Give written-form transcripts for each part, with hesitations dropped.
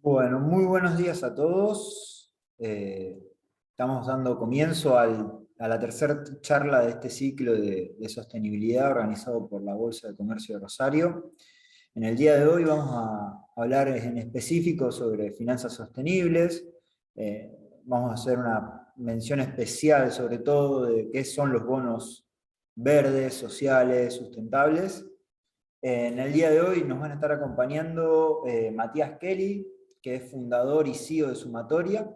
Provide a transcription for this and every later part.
Bueno, muy buenos días a todos. Estamos dando comienzo a la tercera charla de este ciclo de sostenibilidad organizado por la Bolsa de Comercio de Rosario. En el día de hoy vamos a hablar en específico sobre finanzas sostenibles. Eh, Vamos a hacer una mención especial sobre todo de qué son los bonos verdes, sociales, sustentables. En el día de hoy nos van a estar acompañando Matías Kelly, que es fundador y CEO de Sumatoria,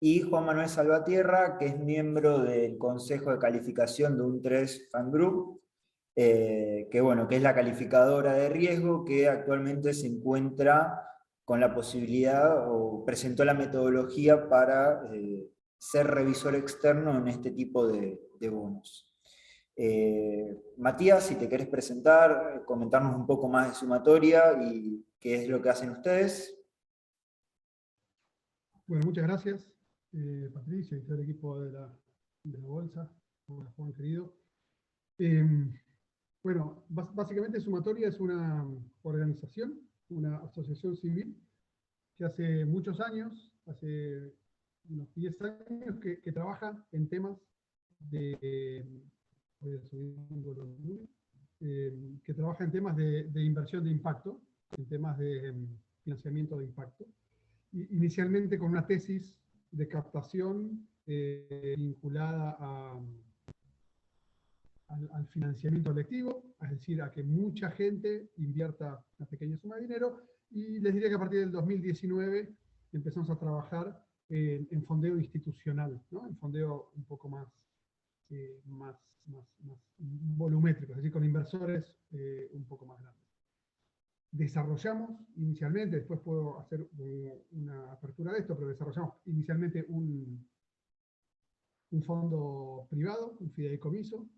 y Juan Manuel Salvatierra, que es miembro del Consejo de Calificación de un3 Fan Group, que, bueno, que es la calificadora de riesgo que actualmente se encuentra con la posibilidad o presentó la metodología para ser revisor externo en este tipo de bonos. Matías, si te querés presentar, comentarnos un poco más de Sumatoria y qué es lo que hacen ustedes. Bueno, muchas gracias, Patricia y todo el equipo de la Bolsa. Hola, Juan, querido. Eh, bueno, básicamente Sumatoria es una organización, una asociación civil que hace muchos años, hace unos 10 años, que trabaja en temas de, voy a subir un volumen, que trabaja en temas de inversión de impacto, en temas de financiamiento de impacto. Inicialmente con una tesis de captación vinculada al financiamiento colectivo, es decir, a que mucha gente invierta una pequeña suma de dinero, y les diría que a partir del 2019 empezamos a trabajar en fondeo institucional, ¿no? En fondeo un poco más volumétrico, es decir, con inversores un poco más grandes. Desarrollamos inicialmente, después puedo hacer una apertura de esto, pero desarrollamos inicialmente un fondo privado, un fideicomiso,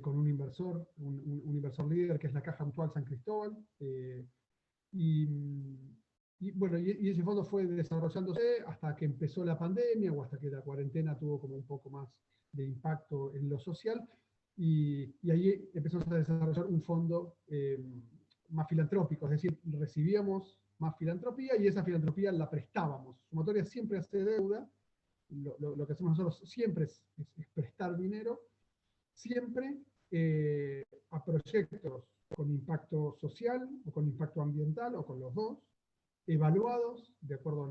con un inversor, un inversor líder que es la Caja Mutual San Cristóbal. Y, bueno, y ese fondo fue desarrollándose hasta que empezó la pandemia o hasta que la cuarentena tuvo como un poco más de impacto en lo social. Y ahí empezamos a desarrollar un fondo más filantrópico, es decir, recibíamos más filantropía y esa filantropía la prestábamos. Sumatoria siempre hace deuda, lo que hacemos nosotros siempre es prestar dinero, siempre a proyectos con impacto social o con impacto ambiental o con los dos, evaluados de acuerdo a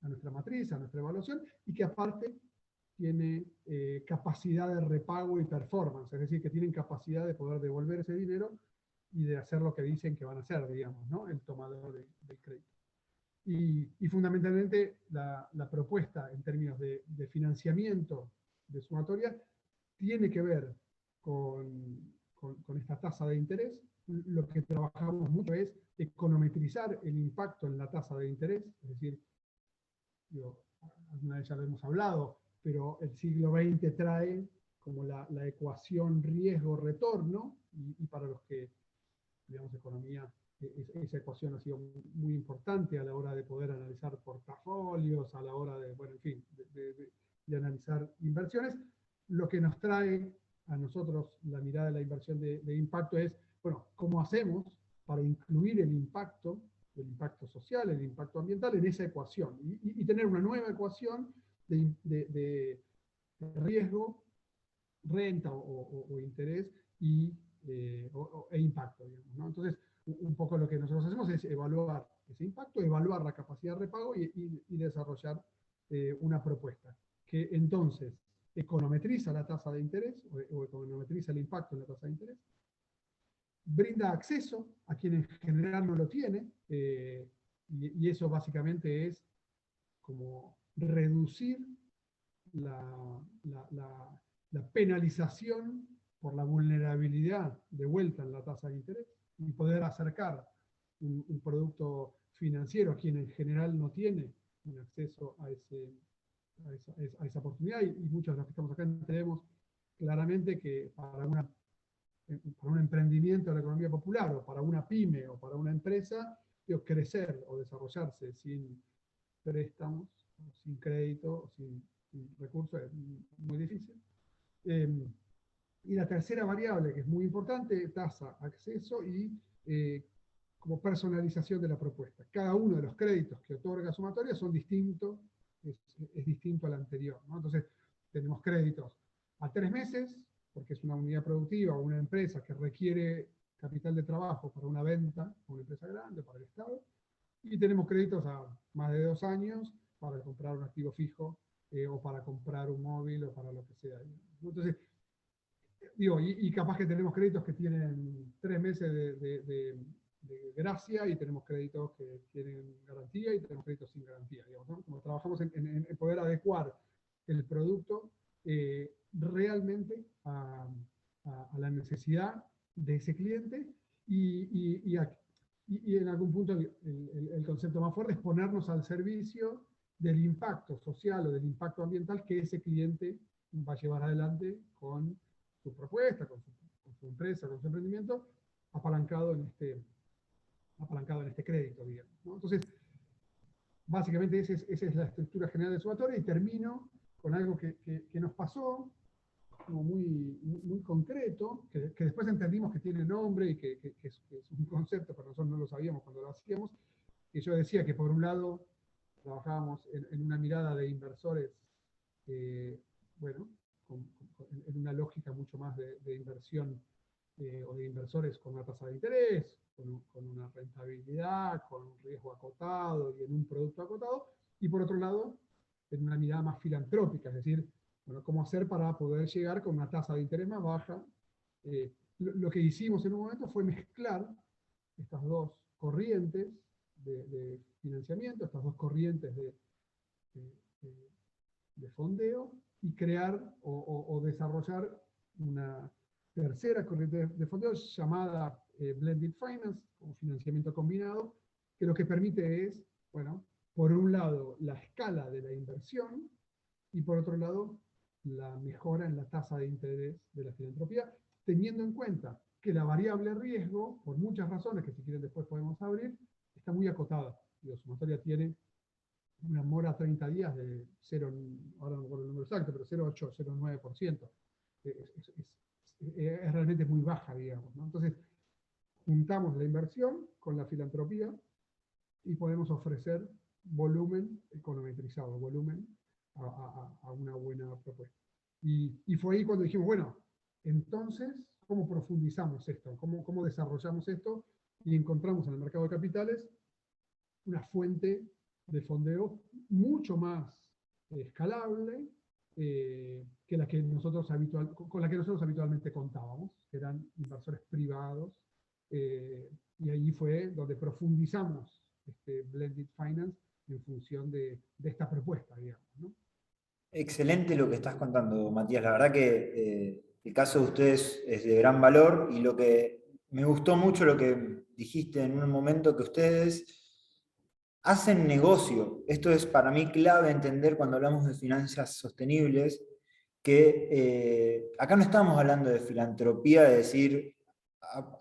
nuestra matriz, a nuestra evaluación, y que aparte tiene capacidad de repago y performance, es decir, que tienen capacidad de poder devolver ese dinero y de hacer lo que dicen que van a hacer, digamos, ¿no? El tomador del crédito. Y fundamentalmente la propuesta en términos de financiamiento de Sumatoria tiene que ver con esta tasa de interés. Lo que trabajamos mucho es econometrizar el impacto en la tasa de interés, es decir, alguna vez ya lo hemos hablado, pero el siglo XX trae como la ecuación riesgo-retorno, y para los que digamos economía, esa ecuación ha sido muy importante a la hora de poder analizar portafolios, a la hora de, bueno, en fin, de analizar inversiones. Lo que nos trae a nosotros la mirada de la inversión de impacto es, bueno, ¿cómo hacemos para incluir el impacto social, el impacto ambiental en esa ecuación? Y tener una nueva ecuación de riesgo, renta o interés e impacto, digamos, ¿no? Entonces, un poco lo que nosotros hacemos es evaluar ese impacto, evaluar la capacidad de repago y desarrollar una propuesta que entonces econometriza la tasa de interés o econometriza el impacto en la tasa de interés, brinda acceso a quien en general no lo tiene, y eso básicamente es como reducir la, la, la, la penalización por la vulnerabilidad de vuelta en la tasa de interés y poder acercar un producto financiero a quien en general no tiene un acceso a esa oportunidad. Y muchos de los que estamos acá entendemos claramente que para un emprendimiento de la economía popular o para una pyme o para una empresa, crecer o desarrollarse sin préstamos, sin crédito, sin recursos es muy difícil. Y la tercera variable, que es muy importante, tasa, acceso y como personalización de la propuesta. Cada uno de los créditos que otorga sumatoria son distintos, es distinto al anterior, ¿no? Entonces, tenemos créditos a 3 meses, porque es una unidad productiva o una empresa que requiere capital de trabajo para una venta, o una empresa grande, para el Estado, y tenemos créditos a más de 2 años para comprar un activo fijo, o para comprar un móvil, o para lo que sea. Entonces, digo, y capaz que tenemos créditos que tienen 3 meses de gracia, y tenemos créditos que tienen garantía, y tenemos créditos sin garantía, digamos, ¿no? Como trabajamos en poder adecuar el producto realmente a la necesidad de ese cliente, y en algún punto el concepto más fuerte es ponernos al servicio del impacto social o del impacto ambiental que ese cliente va a llevar adelante con su propuesta, con su empresa, con su emprendimiento, apalancado en este crédito, digamos, ¿no? Entonces, básicamente esa es la estructura general del sumatorio, y termino con algo que nos pasó, como muy concreto, que después entendimos que tiene nombre y que es un concepto, pero nosotros no lo sabíamos cuando lo hacíamos, que yo decía que por un lado trabajábamos en una mirada de inversores, bueno, en una lógica mucho más de inversión, o de inversores con una tasa de interés, con una rentabilidad, con un riesgo acotado y en un producto acotado, y por otro lado, en una mirada más filantrópica, es decir, bueno, cómo hacer para poder llegar con una tasa de interés más baja. Lo que hicimos en un momento fue mezclar estas dos corrientes de financiamiento, estas dos corrientes de fondeo, y crear o desarrollar una tercera corriente de fondeo llamada Blended Finance, o financiamiento combinado, que lo que permite es, bueno, por un lado, la escala de la inversión, y por otro lado, la mejora en la tasa de interés de la filantropía, teniendo en cuenta que la variable riesgo, por muchas razones que si quieren después podemos abrir, está muy acotada. La sumatoria tiene una mora a 30 días de 0, ahora no recuerdo el número exacto, pero 0,8, 0,9%. Es realmente muy baja, digamos, ¿no? Entonces, juntamos la inversión con la filantropía y podemos ofrecer volumen econometrizado, volumen a una buena propuesta. Y fue ahí cuando dijimos, bueno, entonces, ¿cómo profundizamos esto? ¿Cómo desarrollamos esto? Y encontramos en el mercado de capitales una fuente de fondeo mucho más escalable con la que nosotros habitualmente contábamos, que eran inversores privados, y ahí fue donde profundizamos Blended Finance en función de esta propuesta, digamos, ¿no? Excelente lo que estás contando, Matías. La verdad que el caso de ustedes es de gran valor, y lo que me gustó mucho lo que dijiste en un momento, que ustedes hacen negocio. Esto es para mí clave entender cuando hablamos de finanzas sostenibles, que acá no estamos hablando de filantropía, de decir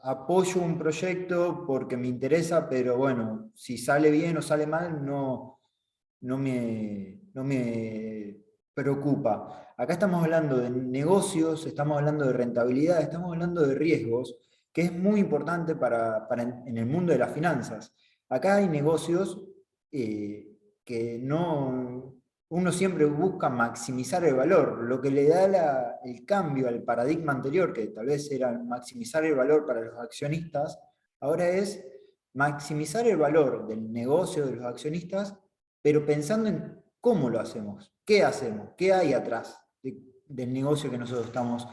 apoyo un proyecto porque me interesa, pero bueno, si sale bien o sale mal, no me preocupa. Acá estamos hablando de negocios, estamos hablando de rentabilidad, estamos hablando de riesgos, que es muy importante en el mundo de las finanzas. Acá hay negocios que uno siempre busca maximizar el valor. Lo que le da el cambio al paradigma anterior, que tal vez era maximizar el valor para los accionistas, ahora es maximizar el valor del negocio de los accionistas, pero pensando en cómo lo hacemos, qué hay atrás del negocio que nosotros estamos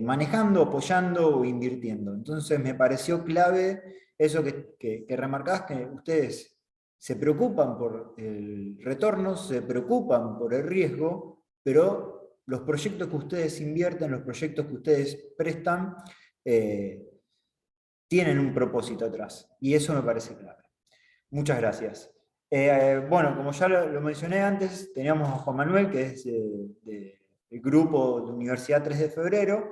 manejando, apoyando o invirtiendo. Entonces me pareció clave eso que remarcás, que ustedes se preocupan por el retorno, se preocupan por el riesgo, pero los proyectos que ustedes invierten, los proyectos que ustedes prestan, tienen un propósito atrás, y eso me parece clave. Muchas gracias. Bueno, como ya lo mencioné antes, teníamos a Juan Manuel, que es del grupo de Universidad 3 de Febrero.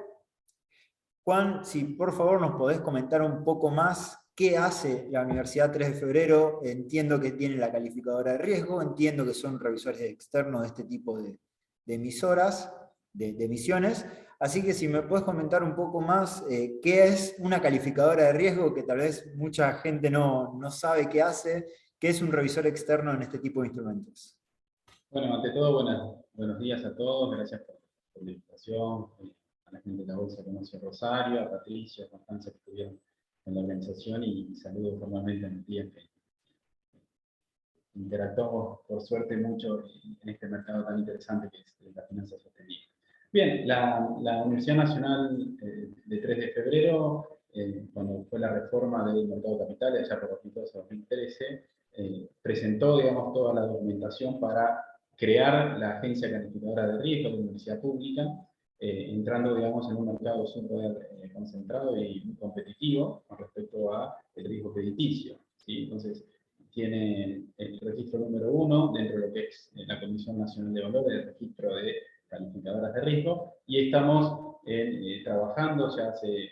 Juan, si por favor nos podés comentar un poco más qué hace la Universidad 3 de Febrero. Entiendo que tiene la calificadora de riesgo, entiendo que son revisores externos de este tipo de emisoras, de emisiones. Así que si me puedes comentar un poco más, ¿qué es una calificadora de riesgo? Que tal vez mucha gente no sabe qué hace. ¿Qué es un revisor externo en este tipo de instrumentos? Bueno, ante todo, buenos días a todos, gracias por la invitación, a la gente de la Bolsa de Comercio Rosario, a Patricia, a Constanza que estuvieron en la organización y saludo formalmente a Matías que interactuamos por suerte mucho en este mercado tan interesante que es la finanza sostenible. Bien, la Universidad Nacional de 3 de febrero, cuando fue la reforma del mercado de capitales, allá por 2012-2013, presentó, digamos, toda la documentación para crear la Agencia Calificadora de Riesgo de la Universidad Pública, entrando, digamos, en un mercado súper concentrado y muy competitivo con respecto al riesgo crediticio, ¿sí? Entonces, tiene el registro número 1 dentro de lo que es la Comisión Nacional de Valores, el registro de calificadoras de riesgo, y estamos trabajando ya hace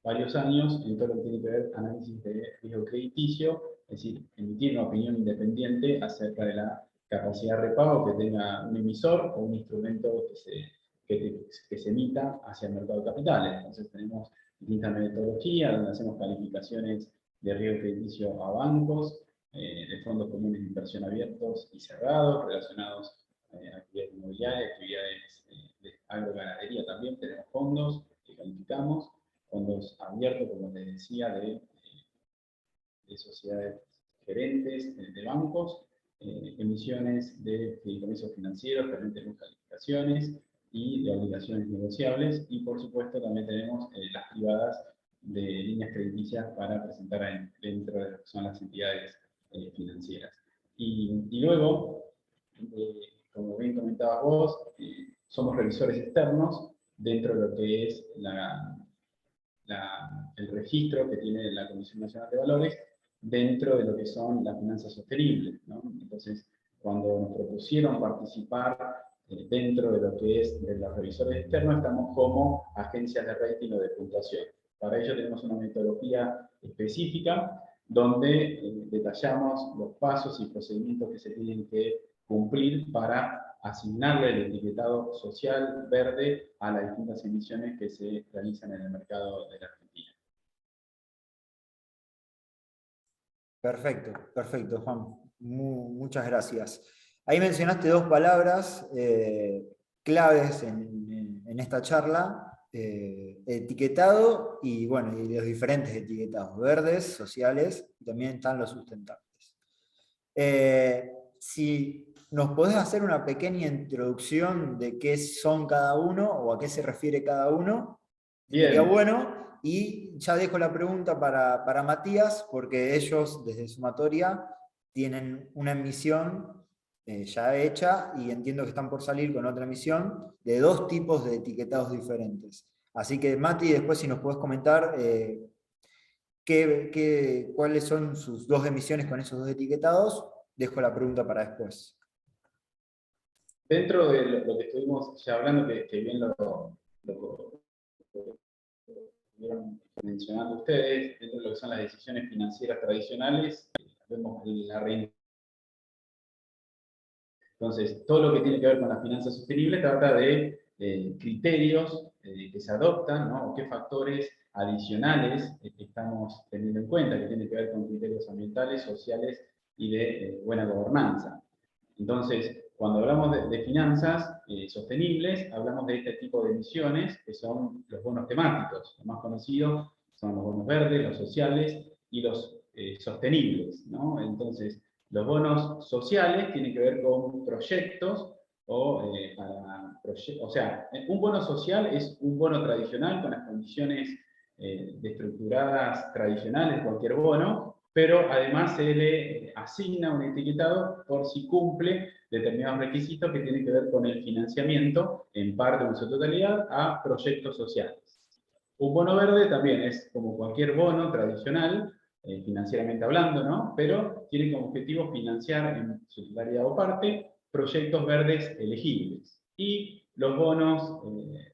varios años en todo lo que tiene que ver análisis de riesgo crediticio, es decir, emitir una opinión independiente acerca de la capacidad de repago que tenga un emisor o un instrumento que se emita hacia el mercado de capitales. Entonces tenemos distintas metodologías donde hacemos calificaciones de riesgo crediticio a bancos, de fondos comunes de inversión abiertos y cerrados, relacionados a actividades inmobiliarias, actividades de agroganadería también. Tenemos fondos que calificamos, fondos abiertos, como les decía, de sociedades gerentes, de bancos, emisiones de fideicomisos financieros, también tenemos calificaciones y de obligaciones negociables, y por supuesto también tenemos las privadas de líneas crediticias para presentar dentro de lo que son las entidades financieras. Y luego, como bien comentabas vos, somos revisores externos dentro de lo que es el registro que tiene la Comisión Nacional de Valores dentro de lo que son las finanzas sostenibles, ¿no? Entonces, cuando nos propusieron participar dentro de lo que es de los revisores externos, estamos como agencias de rating o de puntuación. Para ello tenemos una metodología específica donde detallamos los pasos y procedimientos que se tienen que cumplir para asignarle el etiquetado social verde a las distintas emisiones que se realizan en el mercado de la Argentina. Perfecto, perfecto, Juan. Muchas gracias. Ahí mencionaste dos palabras claves en esta charla, etiquetado y, bueno, y los diferentes etiquetados, verdes, sociales, y también están los sustentables. Si nos podés hacer una pequeña introducción de qué son cada uno o a qué se refiere cada uno, sería bueno. Y ya dejo la pregunta para Matías, porque ellos desde Sumatoria tienen una emisión ya hecha y entiendo que están por salir con otra emisión de dos tipos de etiquetados diferentes. Así que Mati, después si nos podés comentar cuáles son sus dos emisiones con esos dos etiquetados, dejo la pregunta para después. Dentro de lo que estuvimos ya hablando, que bien lo estuvieron mencionando ustedes, dentro de lo que son las decisiones financieras tradicionales, vemos la renta. Entonces, todo lo que tiene que ver con la finanza sostenible trata de criterios que se adoptan, ¿no? O qué factores adicionales estamos teniendo en cuenta, que tienen que ver con criterios ambientales, sociales y de buena gobernanza. Entonces, cuando hablamos de finanzas sostenibles, hablamos de este tipo de emisiones, que son los bonos temáticos. Los más conocidos son los bonos verdes, los sociales y los sostenibles, ¿no? Entonces, los bonos sociales tienen que ver con proyectos, o sea, un bono social es un bono tradicional con las condiciones estructuradas tradicionales de cualquier bono, pero además se le asigna un etiquetado por si cumple determinados requisitos que tienen que ver con el financiamiento, en parte o en su totalidad, a proyectos sociales. Un bono verde también es como cualquier bono tradicional, financieramente hablando, ¿no? Pero tiene como objetivo financiar en su totalidad o parte proyectos verdes elegibles. Y los bonos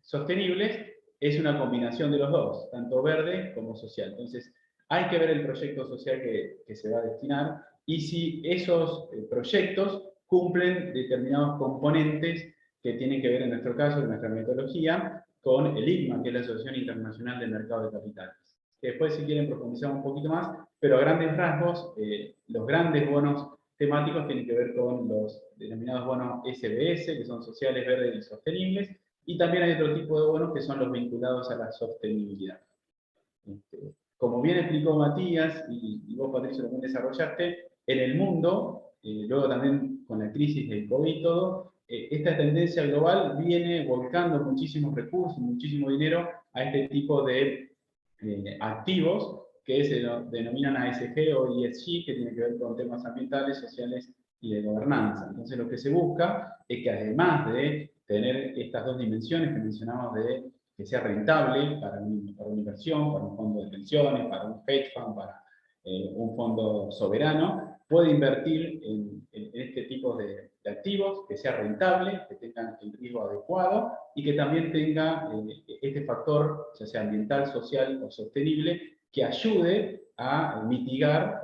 sostenibles es una combinación de los dos, tanto verde como social. Entonces, hay que ver el proyecto social que se va a destinar y si esos proyectos cumplen determinados componentes que tienen que ver, en nuestro caso, en nuestra metodología, con el ICMA, que es la Asociación Internacional del Mercado de Capitales. Que después, si quieren, profundizar un poquito más, pero a grandes rasgos, los grandes bonos temáticos tienen que ver con los denominados bonos SBS, que son sociales, verdes y sostenibles, y también hay otro tipo de bonos que son los vinculados a la sostenibilidad. Como bien explicó Matías, y vos, Patricio, también desarrollaste, en el mundo, luego también con la crisis del COVID y todo, esta tendencia global viene volcando muchísimos recursos, muchísimo dinero a este tipo de activos que se denominan ASG o ESG, que tiene que ver con temas ambientales, sociales y de gobernanza. Entonces lo que se busca es que además de tener estas dos dimensiones que mencionamos de que sea rentable para una inversión, para un fondo de pensiones, para un hedge fund, para un fondo soberano, puede invertir en este tipo de activos, que sea rentable, que tengan el riesgo adecuado y que también tenga este factor, ya sea ambiental, social o sostenible, que ayude a mitigar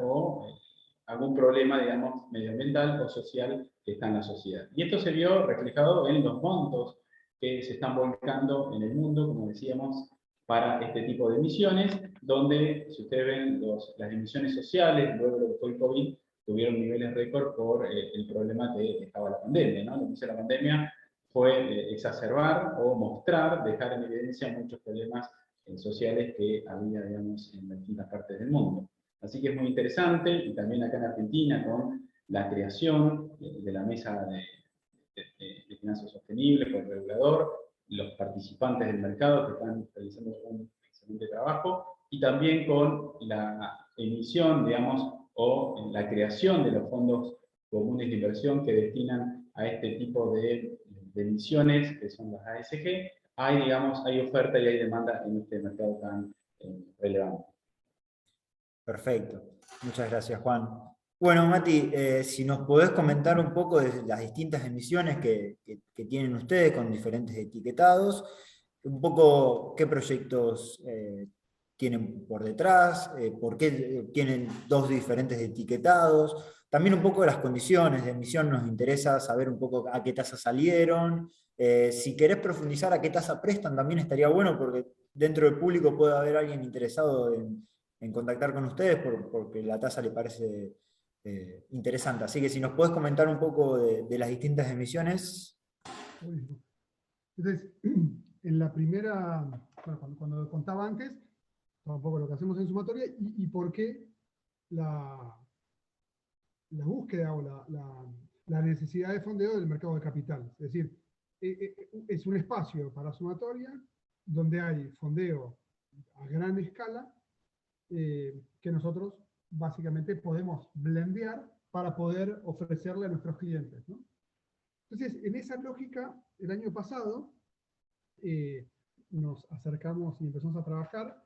algún problema, digamos, medioambiental o social que está en la sociedad. Y esto se vio reflejado en los montos que se están volcando en el mundo, como decíamos, para este tipo de emisiones, donde, si ustedes ven las emisiones sociales, luego de lo que fue el COVID, tuvieron niveles récord por el problema que estaba la pandemia, ¿no? Lo que hizo la pandemia fue exacerbar o mostrar, dejar en evidencia muchos problemas sociales que había, digamos, en las distintas partes del mundo. Así que es muy interesante, y también acá en Argentina, con la creación de la mesa de finanzas sostenibles por el regulador, los participantes del mercado que están realizando un excelente trabajo, y también con la emisión, digamos, o la creación de los fondos comunes de inversión que destinan a este tipo de emisiones, que son las ASG, hay oferta y hay demanda en este mercado tan relevante. Perfecto. Muchas gracias, Juan. Bueno, Mati, si nos podés comentar un poco de las distintas emisiones que tienen ustedes con diferentes etiquetados, un poco qué proyectos tienen por detrás, por qué tienen dos diferentes etiquetados, también un poco de las condiciones de emisión, nos interesa saber un poco a qué tasa salieron, si querés profundizar a qué tasa prestan también estaría bueno porque dentro del público puede haber alguien interesado en contactar con ustedes porque la tasa le parece interesante. Así que si nos podés comentar un poco de las distintas emisiones. Buenísimo. Entonces, en la primera, bueno, cuando contaba antes, un poco lo que hacemos en sumatoria y por qué la búsqueda o la necesidad de fondeo del mercado de capital. Es decir, es un espacio para sumatoria donde hay fondeo a gran escala que nosotros básicamente podemos blendear para poder ofrecerle a nuestros clientes, ¿no? Entonces, en esa lógica, el año pasado nos acercamos y empezamos a trabajar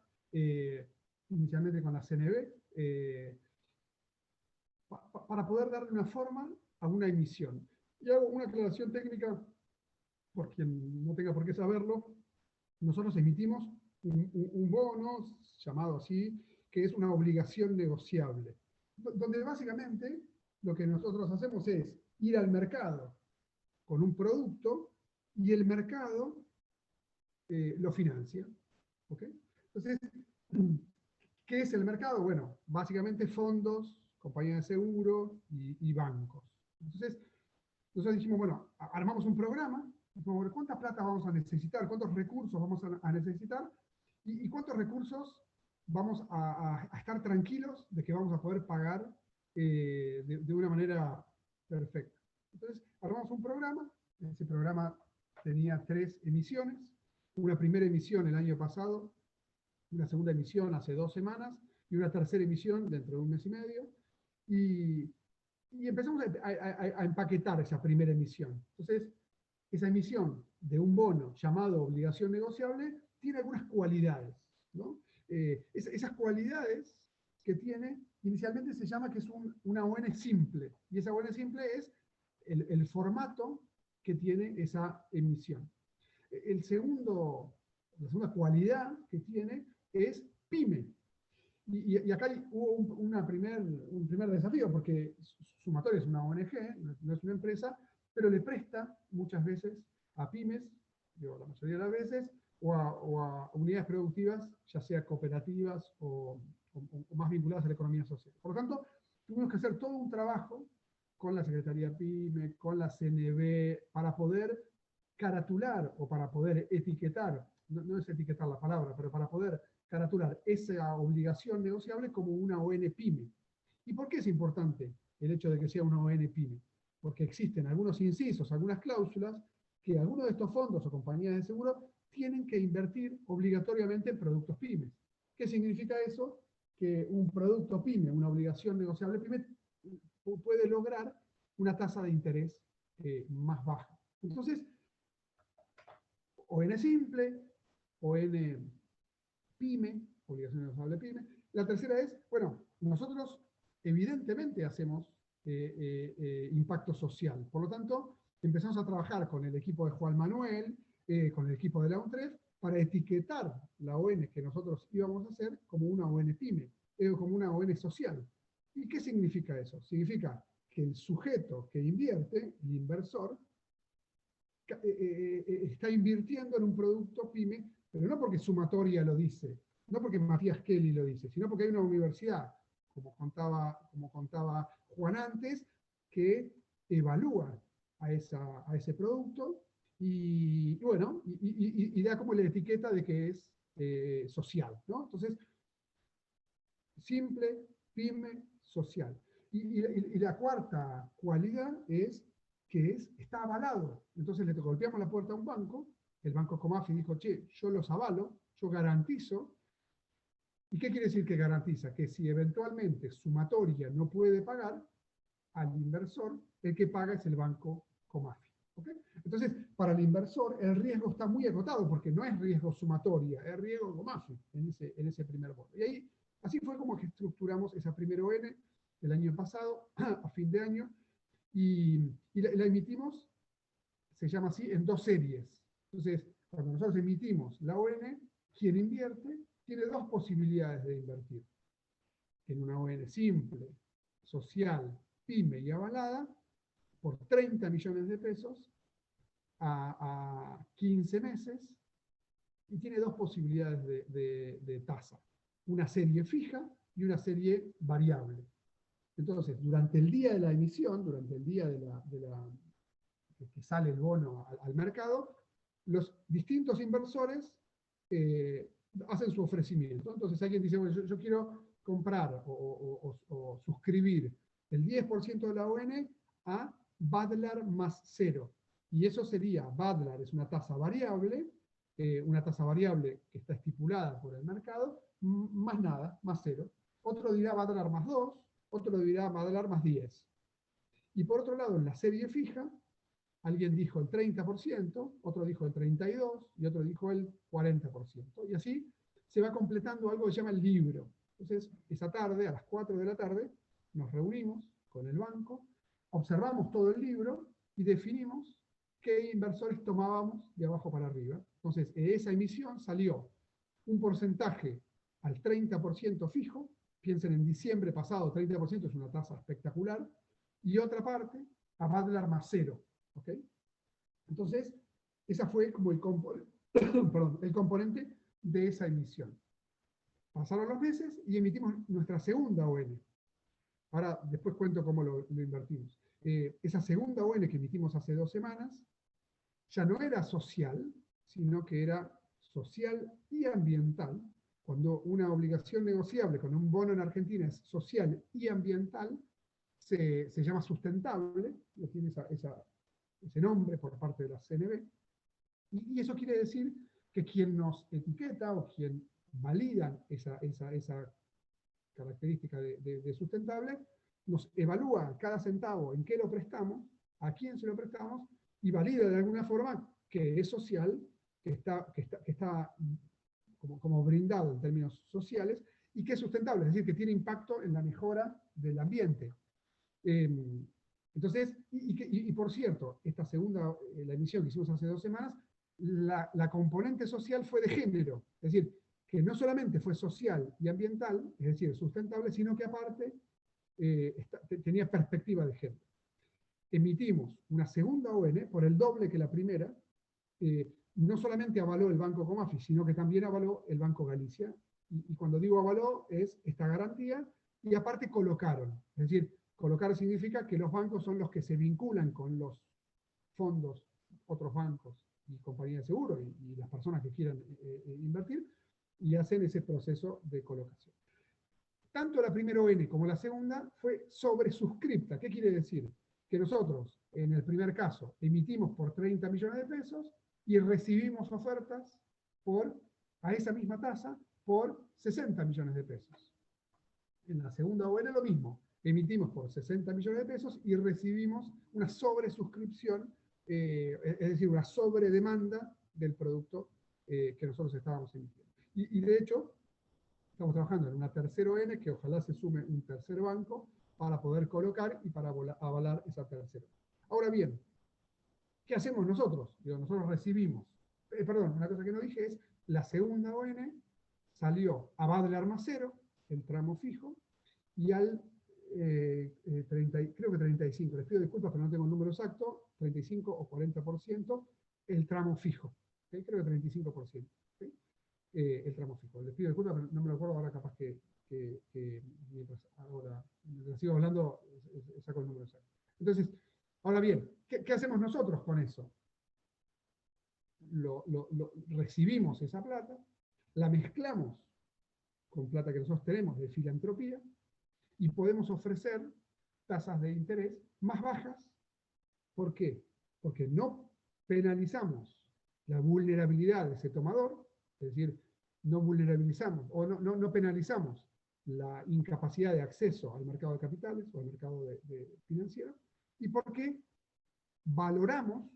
inicialmente con la CNB para poder darle una forma a una emisión. Y hago una aclaración técnica, por quien no tenga por qué saberlo. Nosotros emitimos un bono, llamado así, que es una obligación negociable, donde básicamente lo que nosotros hacemos es ir al mercado con un producto y el mercado lo financia. ¿Okay? Entonces, ¿qué es el mercado? Bueno, básicamente fondos, compañías de seguro y bancos. Entonces, nosotros dijimos, bueno, armamos un programa, dijimos, ¿cuánta plata vamos a necesitar? ¿Cuántos recursos vamos a necesitar? ¿Y cuántos recursos vamos a estar tranquilos de que vamos a poder pagar de una manera perfecta? Entonces, armamos un programa. Ese programa tenía 3 emisiones. Una primera emisión el año pasado, una segunda emisión hace 2 semanas y una tercera emisión dentro de un mes y medio. Y empezamos a empaquetar esa primera emisión. Entonces, esa emisión de un bono llamado obligación negociable tiene algunas cualidades, ¿no? Esas cualidades que tiene, inicialmente se llama que es una ON simple, y esa ON simple es el formato que tiene esa emisión. La segunda cualidad que tiene es PYME. Y acá hubo un primer desafío, porque Sumatoria es una ONG, no es una empresa, pero le presta muchas veces a pymes, la mayoría de las veces, o a unidades productivas, ya sea cooperativas o más vinculadas a la economía social. Por lo tanto, tuvimos que hacer todo un trabajo con la Secretaría PYME, con la CNB, para poder caratular o para poder etiquetar, no es etiquetar la palabra, pero para poder caratular esa obligación negociable como una ON PYME. ¿Y por qué es importante el hecho de que sea una ON PYME? Porque existen algunos incisos, algunas cláusulas, que algunos de estos fondos o compañías de seguro tienen que invertir obligatoriamente en productos PYME. ¿Qué significa eso? Que un producto PYME, una obligación negociable PYME, puede lograr una tasa de interés más baja. Entonces, ON simple, ON PYME, obligación negociable PYME. La tercera es, bueno, nosotros evidentemente hacemos impacto social. Por lo tanto, empezamos a trabajar con el equipo de Juan Manuel, con el equipo de la UNTREF, para etiquetar la ON que nosotros íbamos a hacer como una ON PYME, como una ON social. ¿Y qué significa eso? Significa que el sujeto que invierte, el inversor, está invirtiendo en un producto PYME, pero no porque Sumatoria lo dice, no porque Matías Kelly lo dice, sino porque hay una universidad, como contaba Juan antes, que evalúa a ese producto y bueno, y da como la etiqueta de que es social, ¿no? Entonces, simple, PYME, social. Y la cuarta cualidad es que está avalado. Entonces le golpeamos la puerta a un banco, el banco Comafi dijo, che, yo los avalo, yo garantizo. ¿Y qué quiere decir que garantiza? Que si eventualmente Sumatoria no puede pagar al inversor, el que paga es el banco Comafi. ¿Okay? Entonces, para el inversor el riesgo está muy acotado, porque no es riesgo Sumatoria, es riesgo Comafi en ese primer bono. Y ahí, así fue como que estructuramos esa primera ON el año pasado, a fin de año, y la emitimos, se llama así, en 2 series. Entonces, cuando nosotros emitimos la ON, quien invierte tiene 2 posibilidades de invertir. En una ON simple, social, PYME y avalada, por 30 millones de pesos a 15 meses, y tiene 2 posibilidades de tasa. Una serie fija y una serie variable. Entonces, durante el día de la emisión, durante el día que sale el bono al mercado, los distintos inversores hacen su ofrecimiento. Entonces alguien dice, bueno, yo quiero comprar o suscribir el 10% de la ON a Badlar más 0. Y eso sería, Badlar es una tasa variable que está estipulada por el mercado, más nada, más 0. Otro dirá Badlar más 2, otro dirá Badlar más 10. Y por otro lado, en la serie fija, alguien dijo el 30%, otro dijo el 32% y otro dijo el 40%. Y así se va completando algo que se llama el libro. Entonces, esa tarde, a las 4 de la tarde, nos reunimos con el banco, observamos todo el libro y definimos qué inversores tomábamos de abajo para arriba. Entonces, en esa emisión salió un porcentaje al 30% fijo. Piensen en diciembre pasado, 30% es una tasa espectacular. Y otra parte a Badlar más 0. ¿Okay? Entonces, esa fue como el componente de esa emisión. Pasaron los meses y emitimos nuestra segunda ON. Ahora, después cuento cómo lo invertimos. Esa segunda ON que emitimos hace 2 semanas, ya no era social, sino que era social y ambiental. Cuando una obligación negociable con un bono en Argentina es social y ambiental, se llama sustentable, tiene ese nombre por parte de la CNB, y eso quiere decir que quien nos etiqueta o quien valida esa característica de sustentable, nos evalúa cada centavo en qué lo prestamos, a quién se lo prestamos, y valida de alguna forma que es social, que está como brindado en términos sociales, y que es sustentable, es decir, que tiene impacto en la mejora del ambiente. Entonces, y por cierto, esta segunda, la emisión que hicimos hace 2 semanas, la componente social fue de género, es decir, que no solamente fue social y ambiental, es decir, sustentable, sino que aparte tenía perspectiva de género. Emitimos una segunda ON por el doble que la primera, no solamente avaló el Banco Comafi, sino que también avaló el Banco Galicia. Y cuando digo avaló, es esta garantía, y aparte colocaron. Es decir, colocar significa que los bancos son los que se vinculan con los fondos, otros bancos y compañías de seguro, y las personas que quieran invertir, y hacen ese proceso de colocación. Tanto la primera ON como la segunda fue sobresuscripta. ¿Qué quiere decir? Que nosotros, en el primer caso, emitimos por 30 millones de pesos y recibimos ofertas a esa misma tasa por 60 millones de pesos. En la segunda ON lo mismo. Emitimos por 60 millones de pesos y recibimos una sobresuscripción, es decir, una sobredemanda del producto que nosotros estábamos emitiendo. Y de hecho, estamos trabajando en una tercera ON que ojalá se sume un tercer banco para poder colocar y para avalar esa tercera. Ahora bien, ¿qué hacemos nosotros? Nosotros recibimos, perdón, una cosa que no dije es, la segunda ON salió a Badler Armacero, el tramo fijo, y al creo que 35, les pido disculpas pero no tengo el número exacto, 35 o 40% el tramo fijo, ¿okay? Creo que 35%, ¿okay? El tramo fijo. Les pido disculpas, pero no me lo acuerdo ahora, capaz que mientras sigo hablando saco el número exacto. Entonces, ahora bien, ¿qué hacemos nosotros con eso? Recibimos esa plata, la mezclamos con plata que nosotros tenemos de filantropía y podemos ofrecer tasas de interés más bajas. ¿Por qué? Porque no penalizamos la vulnerabilidad de ese tomador, es decir, no vulnerabilizamos o no penalizamos la incapacidad de acceso al mercado de capitales o al mercado financiero, y porque valoramos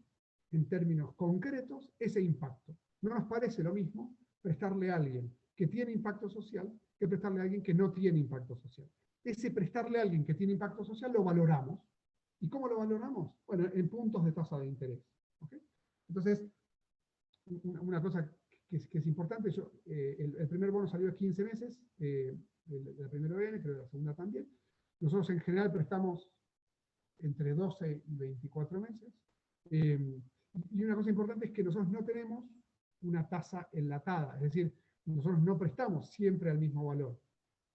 en términos concretos ese impacto. No nos parece lo mismo prestarle a alguien que tiene impacto social que prestarle a alguien que no tiene impacto social. Ese prestarle a alguien que tiene impacto social lo valoramos. ¿Y cómo lo valoramos? Bueno, en puntos de tasa de interés. ¿Okay? Entonces, una cosa que es importante, el primer bono salió a 15 meses, la primera ON, creo que la segunda también. Nosotros en general prestamos entre 12 y 24 meses. Y una cosa importante es que nosotros no tenemos una tasa enlatada, es decir, nosotros no prestamos siempre al mismo valor.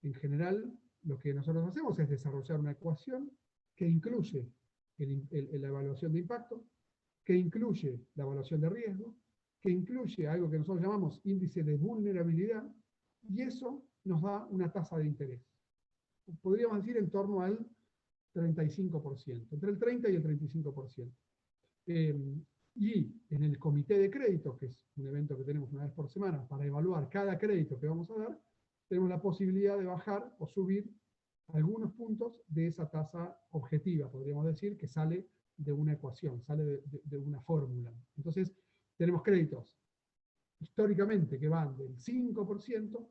En general, lo que nosotros hacemos es desarrollar una ecuación que incluye la evaluación de impacto, que incluye la evaluación de riesgo, que incluye algo que nosotros llamamos índice de vulnerabilidad, y eso nos da una tasa de interés. Podríamos decir en torno al 35%, entre el 30 y el 35%. Y en el comité de crédito, que es un evento que tenemos una vez por semana para evaluar cada crédito que vamos a dar, tenemos la posibilidad de bajar o subir algunos puntos de esa tasa objetiva, podríamos decir, que sale de una ecuación, sale de una fórmula. Entonces, tenemos créditos históricamente que van del 5%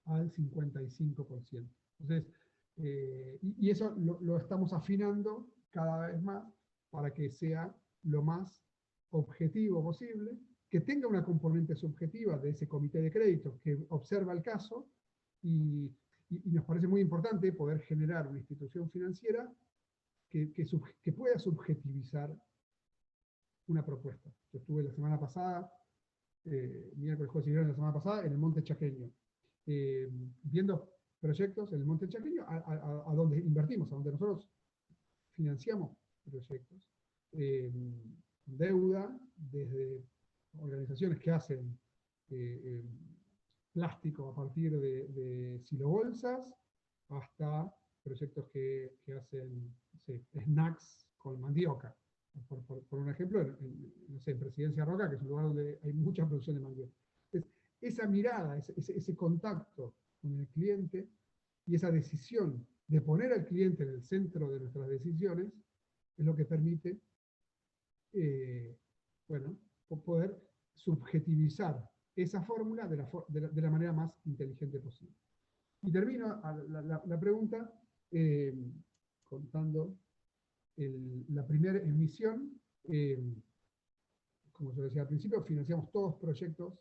al 55%. Entonces, y eso lo estamos afinando cada vez más para que sea lo más objetivo posible, que tenga una componente subjetiva de ese comité de crédito que observa el caso, y nos parece muy importante poder generar una institución financiera que pueda subjetivizar una propuesta. Yo estuve la semana pasada, miércoles, jueves y viernes de la semana pasada, en el Monte Chaqueño, viendo proyectos en el Monte Chaqueño, a donde invertimos, a donde nosotros financiamos proyectos, deuda, desde organizaciones que hacen plástico a partir de silobolsas, hasta proyectos que hacen, no sé, snacks con mandioca. Por un ejemplo, no sé, en Presidencia Roca, que es un lugar donde hay mucha producción de mandioca. Entonces, esa mirada, ese contacto con el cliente y esa decisión de poner al cliente en el centro de nuestras decisiones es lo que permite bueno, poder subjetivizar esa fórmula de la manera más inteligente posible. Y termino la pregunta contando la primera emisión. Como yo decía al principio, financiamos todos proyectos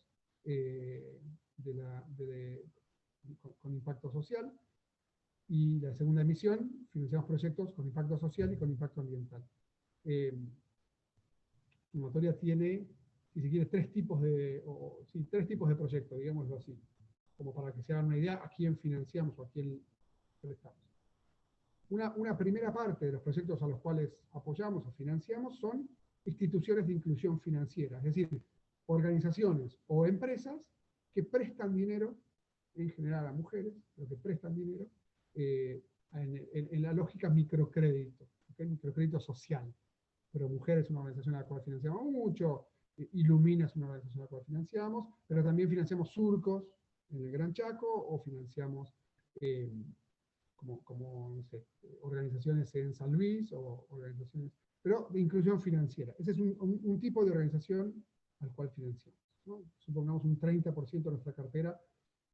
con impacto social, y la segunda emisión financiamos proyectos con impacto social y con impacto ambiental. Sumatoria tiene si se quiere, tres tipos de proyectos, digámoslo así, como para que se hagan una idea a quién financiamos o a quién prestamos. Una primera parte de los proyectos a los cuales apoyamos o financiamos son instituciones de inclusión financiera, es decir, organizaciones o empresas que prestan dinero, en general a mujeres, pero que prestan dinero en la lógica microcrédito, ¿okay? Microcrédito social. Pero Mujer es una organización a la cual financiamos mucho, Ilumina es una organización a la cual financiamos, pero también financiamos surcos en el Gran Chaco, o financiamos no sé, organizaciones en San Luis, o organizaciones, pero de inclusión financiera. Ese es un tipo de organización al cual financiamos, ¿no? Supongamos un 30% de nuestra cartera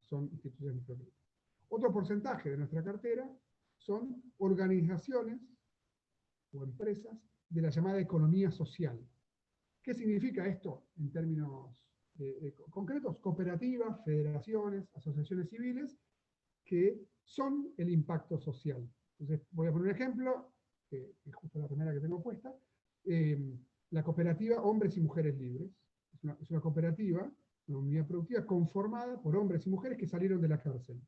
son instituciones microcréditos. Otro porcentaje de nuestra cartera son organizaciones o empresas de la llamada economía social. ¿Qué significa esto en términos concretos? Cooperativas, federaciones, asociaciones civiles que son el impacto social. Entonces, voy a poner un ejemplo, que es justo la primera que tengo puesta. La cooperativa Hombres y Mujeres Libres. Es una cooperativa, una unidad productiva conformada por hombres y mujeres que salieron de la cárcel,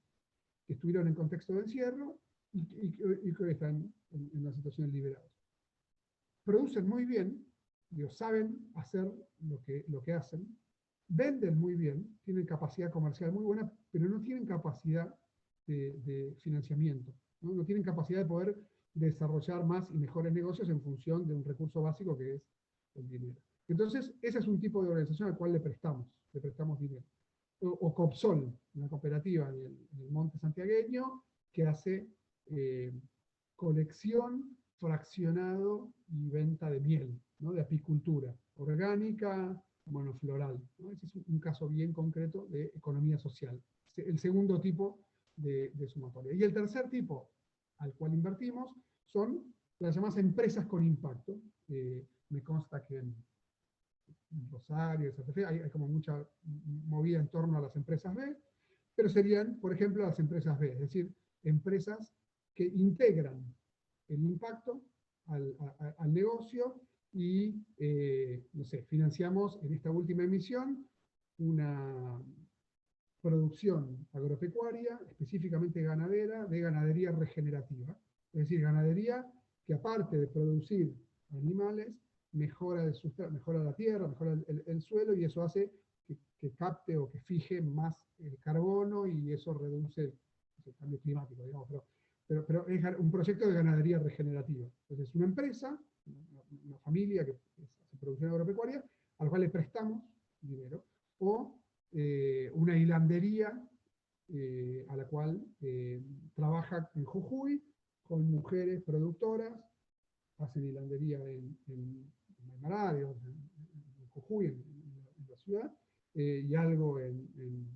que estuvieron en contexto de encierro y que hoy están en una situación liberada. Producen muy bien, saben hacer lo que hacen, venden muy bien, tienen capacidad comercial muy buena, pero no tienen capacidad de financiamiento, ¿no? No tienen capacidad de poder desarrollar más y mejores negocios en función de un recurso básico que es el dinero. Entonces, ese es un tipo de organización al cual le prestamos dinero. O Copsol, una cooperativa en el Monte Santiagueño, que hace colección, fraccionado y venta de miel, ¿no? De apicultura orgánica, monofloral, ¿no? Ese es un caso bien concreto de economía social. El segundo tipo de sumatoria. Y el tercer tipo al cual invertimos son las llamadas empresas con impacto. Me consta que en Rosario, Santa Fe, hay como mucha movida en torno a las empresas B, pero serían, por ejemplo, las empresas B, es decir, empresas que integran el impacto al negocio y, no sé, financiamos en esta última emisión una producción agropecuaria, específicamente ganadera, de ganadería regenerativa. Es decir, ganadería que aparte de producir animales, mejora la tierra, mejora el suelo, y eso hace que capte o que fije más el carbono, y eso reduce el cambio climático, digamos. Pero es un proyecto de ganadería regenerativa. Entonces, una empresa, una familia que hace producción agropecuaria, a la cual le prestamos dinero, o una hilandería a la cual trabaja en Jujuy con mujeres productoras, hacen hilandería en Maimará, en Jujuy, en la ciudad, y algo en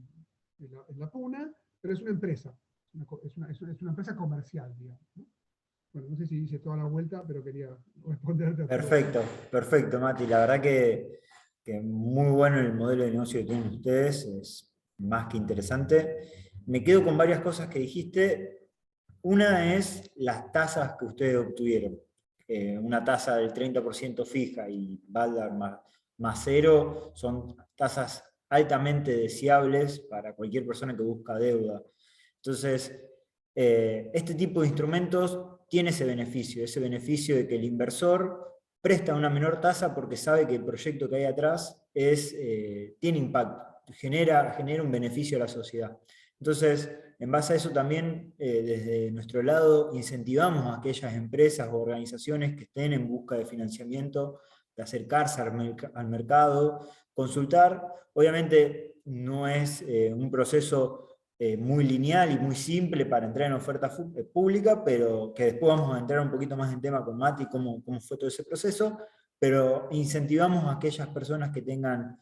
La Puna, pero es una empresa, es una empresa comercial, digamos, ¿no? Bueno, no sé si hice toda la vuelta, pero quería responderte a todo. Perfecto, perfecto, Mati. La verdad que muy bueno el modelo de negocio que tienen ustedes, es más que interesante. Me quedo con varias cosas que dijiste. Una es las tasas que ustedes obtuvieron. Una tasa del 30% fija y Baldar más cero son tasas altamente deseables para cualquier persona que busca deuda. Entonces, este tipo de instrumentos tiene ese beneficio de que el inversor presta una menor tasa porque sabe que el proyecto que hay atrás tiene impacto, genera un beneficio a la sociedad. Entonces, en base a eso también, desde nuestro lado, incentivamos a aquellas empresas o organizaciones que estén en busca de financiamiento, de acercarse al mercado, consultar. Obviamente no es un proceso muy lineal y muy simple para entrar en oferta pública, pero que después vamos a entrar un poquito más en tema con Mati, cómo fue todo ese proceso, pero incentivamos a aquellas personas que tengan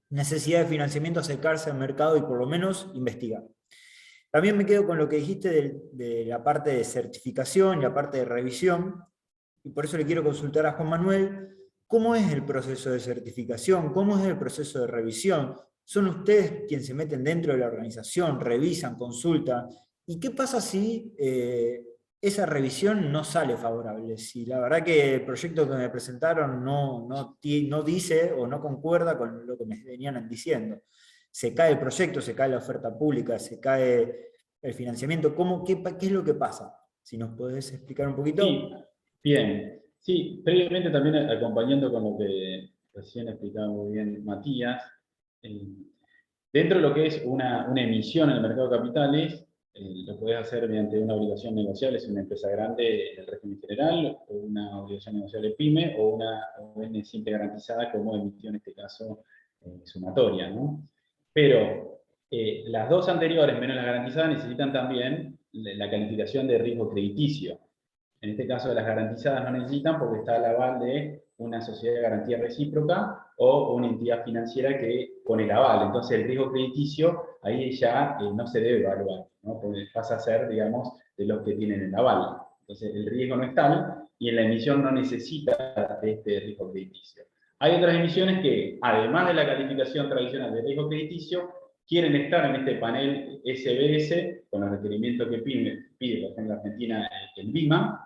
necesidad de financiamiento a acercarse al mercado y por lo menos investigar. También me quedo con lo que dijiste de la parte de certificación y la parte de revisión, y por eso le quiero consultar a Juan Manuel, ¿cómo es el proceso de certificación? ¿Cómo es el proceso de revisión? ¿Son ustedes quienes se meten dentro de la organización, revisan, consultan? ¿Y qué pasa si esa revisión no sale favorable. Si la verdad que el proyecto que me presentaron no dice o no concuerda con lo que me venían diciendo. Se cae el proyecto, se cae la oferta pública, se cae el financiamiento. ¿Qué es lo que pasa? Si nos podés explicar un poquito. Sí, bien. Sí, previamente también acompañando con lo que recién explicaba muy bien Matías, dentro de lo que es una emisión en el mercado de capitales, lo podés hacer mediante una obligación negociable, si es una empresa grande en el régimen general, o una obligación negociable PYME, o una ON simple garantizada, como emitió en este caso sumatoria, ¿no? Pero las dos anteriores, menos la garantizada, necesitan también la calificación de riesgo crediticio. En este caso, las garantizadas no necesitan porque está el aval de una sociedad de garantía recíproca o una entidad financiera que pone el aval. Entonces, el riesgo crediticio ahí ya no se debe evaluar, ¿no? Porque pasa a ser, digamos, de los que tienen el aval. Entonces, el riesgo no es tal y en la emisión no necesita de este riesgo crediticio. Hay otras emisiones que, además de la calificación tradicional de riesgo crediticio, quieren estar en este panel SBS, con los requerimientos que pide, por ejemplo, Argentina, el BIMA.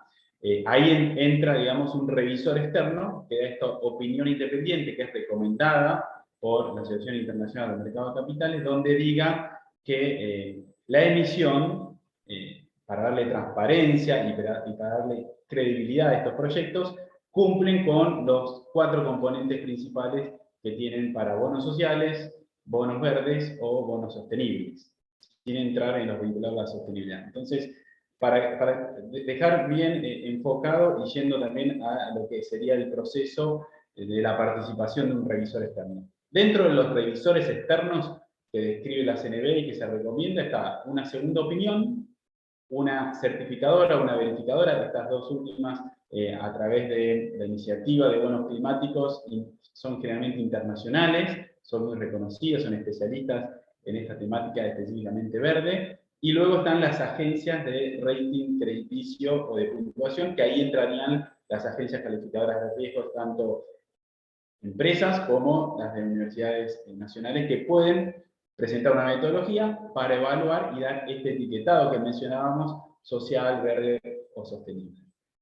Ahí entra, digamos, un revisor externo que da esta opinión independiente que es recomendada por la Asociación Internacional del Mercado de Capitales, donde diga que la emisión, para darle transparencia y para darle credibilidad a estos proyectos, cumplen con los 4 componentes principales que tienen para bonos sociales, bonos verdes o bonos sostenibles, sin entrar en los vinculados a la sostenibilidad. Entonces, para dejar bien enfocado y yendo también a lo que sería el proceso de la participación de un revisor externo. Dentro de los revisores externos que describe la CNB y que se recomienda está una segunda opinión, una certificadora, una verificadora, estas dos últimas a través de la iniciativa de bonos climáticos son generalmente internacionales, son muy reconocidos, son especialistas en esta temática específicamente verde, y luego están las agencias de rating crediticio o de puntuación, que ahí entrarían las agencias calificadoras de riesgos, tanto empresas como las de universidades nacionales, que pueden presentar una metodología para evaluar y dar este etiquetado que mencionábamos, social, verde o sostenible.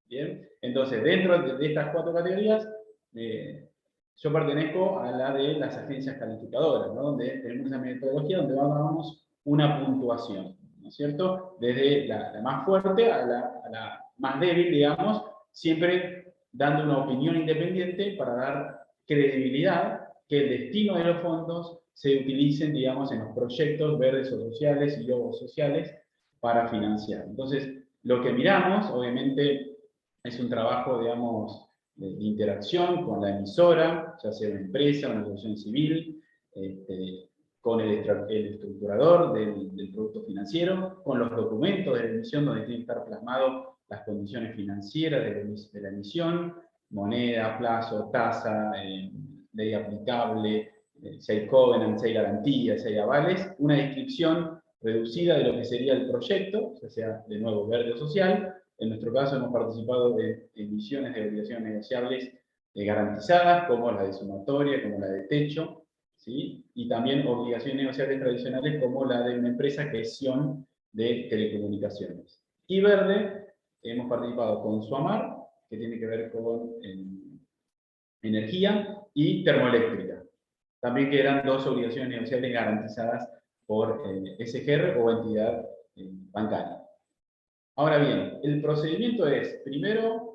Bien, entonces dentro de estas 4 categorías, yo pertenezco a la de las agencias calificadoras, ¿no? Donde tenemos esa metodología donde vamos una puntuación, ¿no es cierto? Desde la más fuerte a la más débil, digamos, siempre dando una opinión independiente para dar credibilidad que el destino de los fondos se utilicen, digamos, en los proyectos verdes o sociales y logos sociales para financiar. Entonces, lo que miramos, obviamente, es un trabajo, digamos, de interacción con la emisora, ya sea una empresa, una asociación civil, con el estructurador del producto financiero, con los documentos de la emisión donde tienen que estar plasmados las condiciones financieras de la emisión, moneda, plazo, tasa, ley aplicable, si hay covenant, si hay garantías, si hay avales, una descripción reducida de lo que sería el proyecto, ya sea de nuevo verde o social. En nuestro caso hemos participado de emisiones de obligaciones negociables garantizadas, como la de sumatoria, como la de techo, ¿sí? Y también obligaciones negociables tradicionales como la de una empresa que es Sion de telecomunicaciones. Y verde, hemos participado con Suamar, que tiene que ver con energía, y termoeléctrica. También que eran 2 obligaciones negociables garantizadas por SGR o entidad bancaria. Ahora bien, el procedimiento es, primero,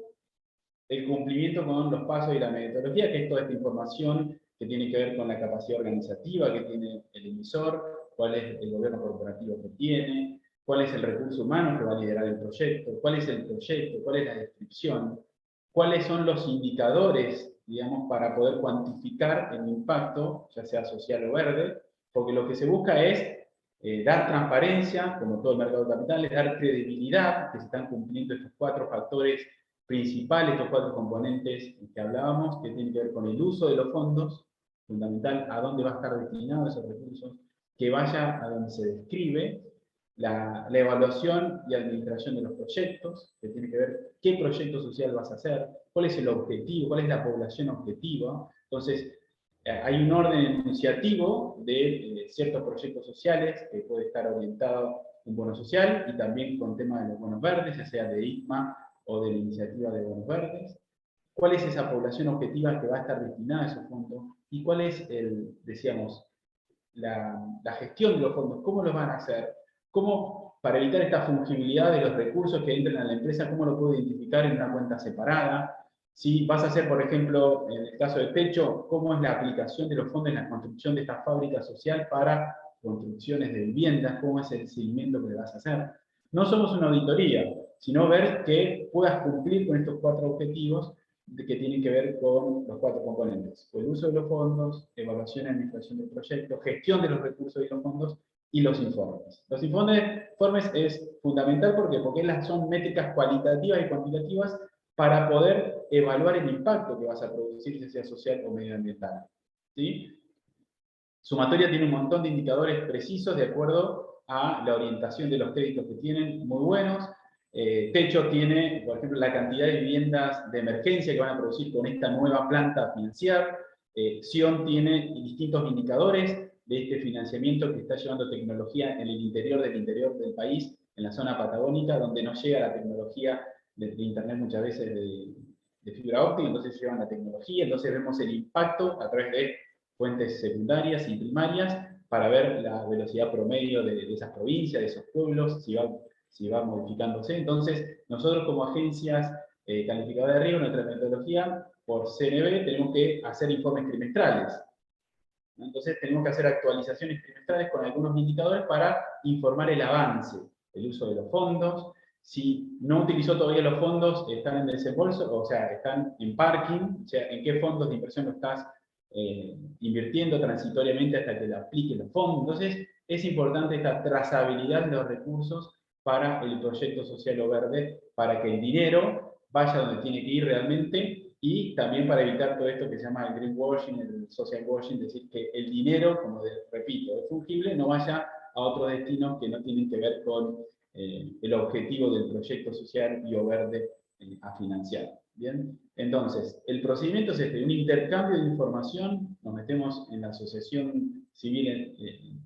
el cumplimiento con los pasos y la metodología, que es toda esta información que tiene que ver con la capacidad organizativa que tiene el emisor, cuál es el gobierno corporativo que tiene, cuál es el recurso humano que va a liderar el proyecto, cuál es el proyecto, cuál es la descripción, cuáles son los indicadores, digamos, para poder cuantificar el impacto, ya sea social o verde, porque lo que se busca es dar transparencia, como todo el mercado de capitales, dar credibilidad, que se están cumpliendo estos 4 factores principales, estos 4 componentes que hablábamos, que tienen que ver con el uso de los fondos, fundamental, a dónde va a estar destinado esos recursos, que vaya a donde se describe, la evaluación y administración de los proyectos, que tiene que ver qué proyecto social vas a hacer, cuál es el objetivo, cuál es la población objetiva. Entonces, hay un orden enunciativo de ciertos proyectos sociales que puede estar orientado un bono social, y también con tema de los bonos verdes, ya sea de ITMA o de la iniciativa de bonos verdes. ¿Cuál es esa población objetiva que va a estar destinada a esos fondos? ¿Y cuál es, decíamos, la gestión de los fondos? ¿Cómo lo van a hacer? ¿Cómo, para evitar esta fungibilidad de los recursos que entran a la empresa, cómo lo puedo identificar en una cuenta separada? Si vas a hacer, por ejemplo, en el caso de techo, ¿cómo es la aplicación de los fondos en la construcción de esta fábrica social para construcciones de viviendas? ¿Cómo es el seguimiento que le vas a hacer? No somos una auditoría, sino ver que puedas cumplir con estos 4 objetivos que tienen que ver con los 4 componentes: el uso de los fondos, evaluación y administración del proyecto, gestión de los recursos y los fondos, y los informes. Los informes es fundamental porque son métricas cualitativas y cuantitativas para poder evaluar el impacto que vas a producir, ya sea social o medioambiental. ¿Sí? Sumatoria tiene un montón de indicadores precisos de acuerdo a la orientación de los créditos que tienen, muy buenos. Techo tiene, por ejemplo, la cantidad de viviendas de emergencia que van a producir con esta nueva planta a financiar. Sion tiene distintos indicadores de este financiamiento que está llevando tecnología en el interior del país, en la zona patagónica, donde no llega la tecnología de Internet muchas veces de fibra óptica, entonces llevan la tecnología, entonces vemos el impacto a través de fuentes secundarias y primarias para ver la velocidad promedio de esas provincias, de esos pueblos, si va modificándose. Entonces, nosotros como agencias calificadoras de riesgo, nuestra metodología, por CNB, tenemos que hacer informes trimestrales. Entonces, tenemos que hacer actualizaciones trimestrales con algunos indicadores para informar el avance, el uso de los fondos. Si no utilizó todavía los fondos, están en desembolso, o sea, están en parking, o sea, en qué fondos de inversión lo estás invirtiendo transitoriamente hasta que le aplique los fondos. Entonces, es importante esta trazabilidad de los recursos para el proyecto social o verde, para que el dinero vaya donde tiene que ir realmente, y también para evitar todo esto que se llama el greenwashing, el social washing, es decir, que el dinero, como repito, es fungible, no vaya a otros destinos que no tienen que ver con el objetivo del proyecto social y o verde a financiar. ¿Bien? Entonces, el procedimiento es un intercambio de información. Nos metemos en la asociación civil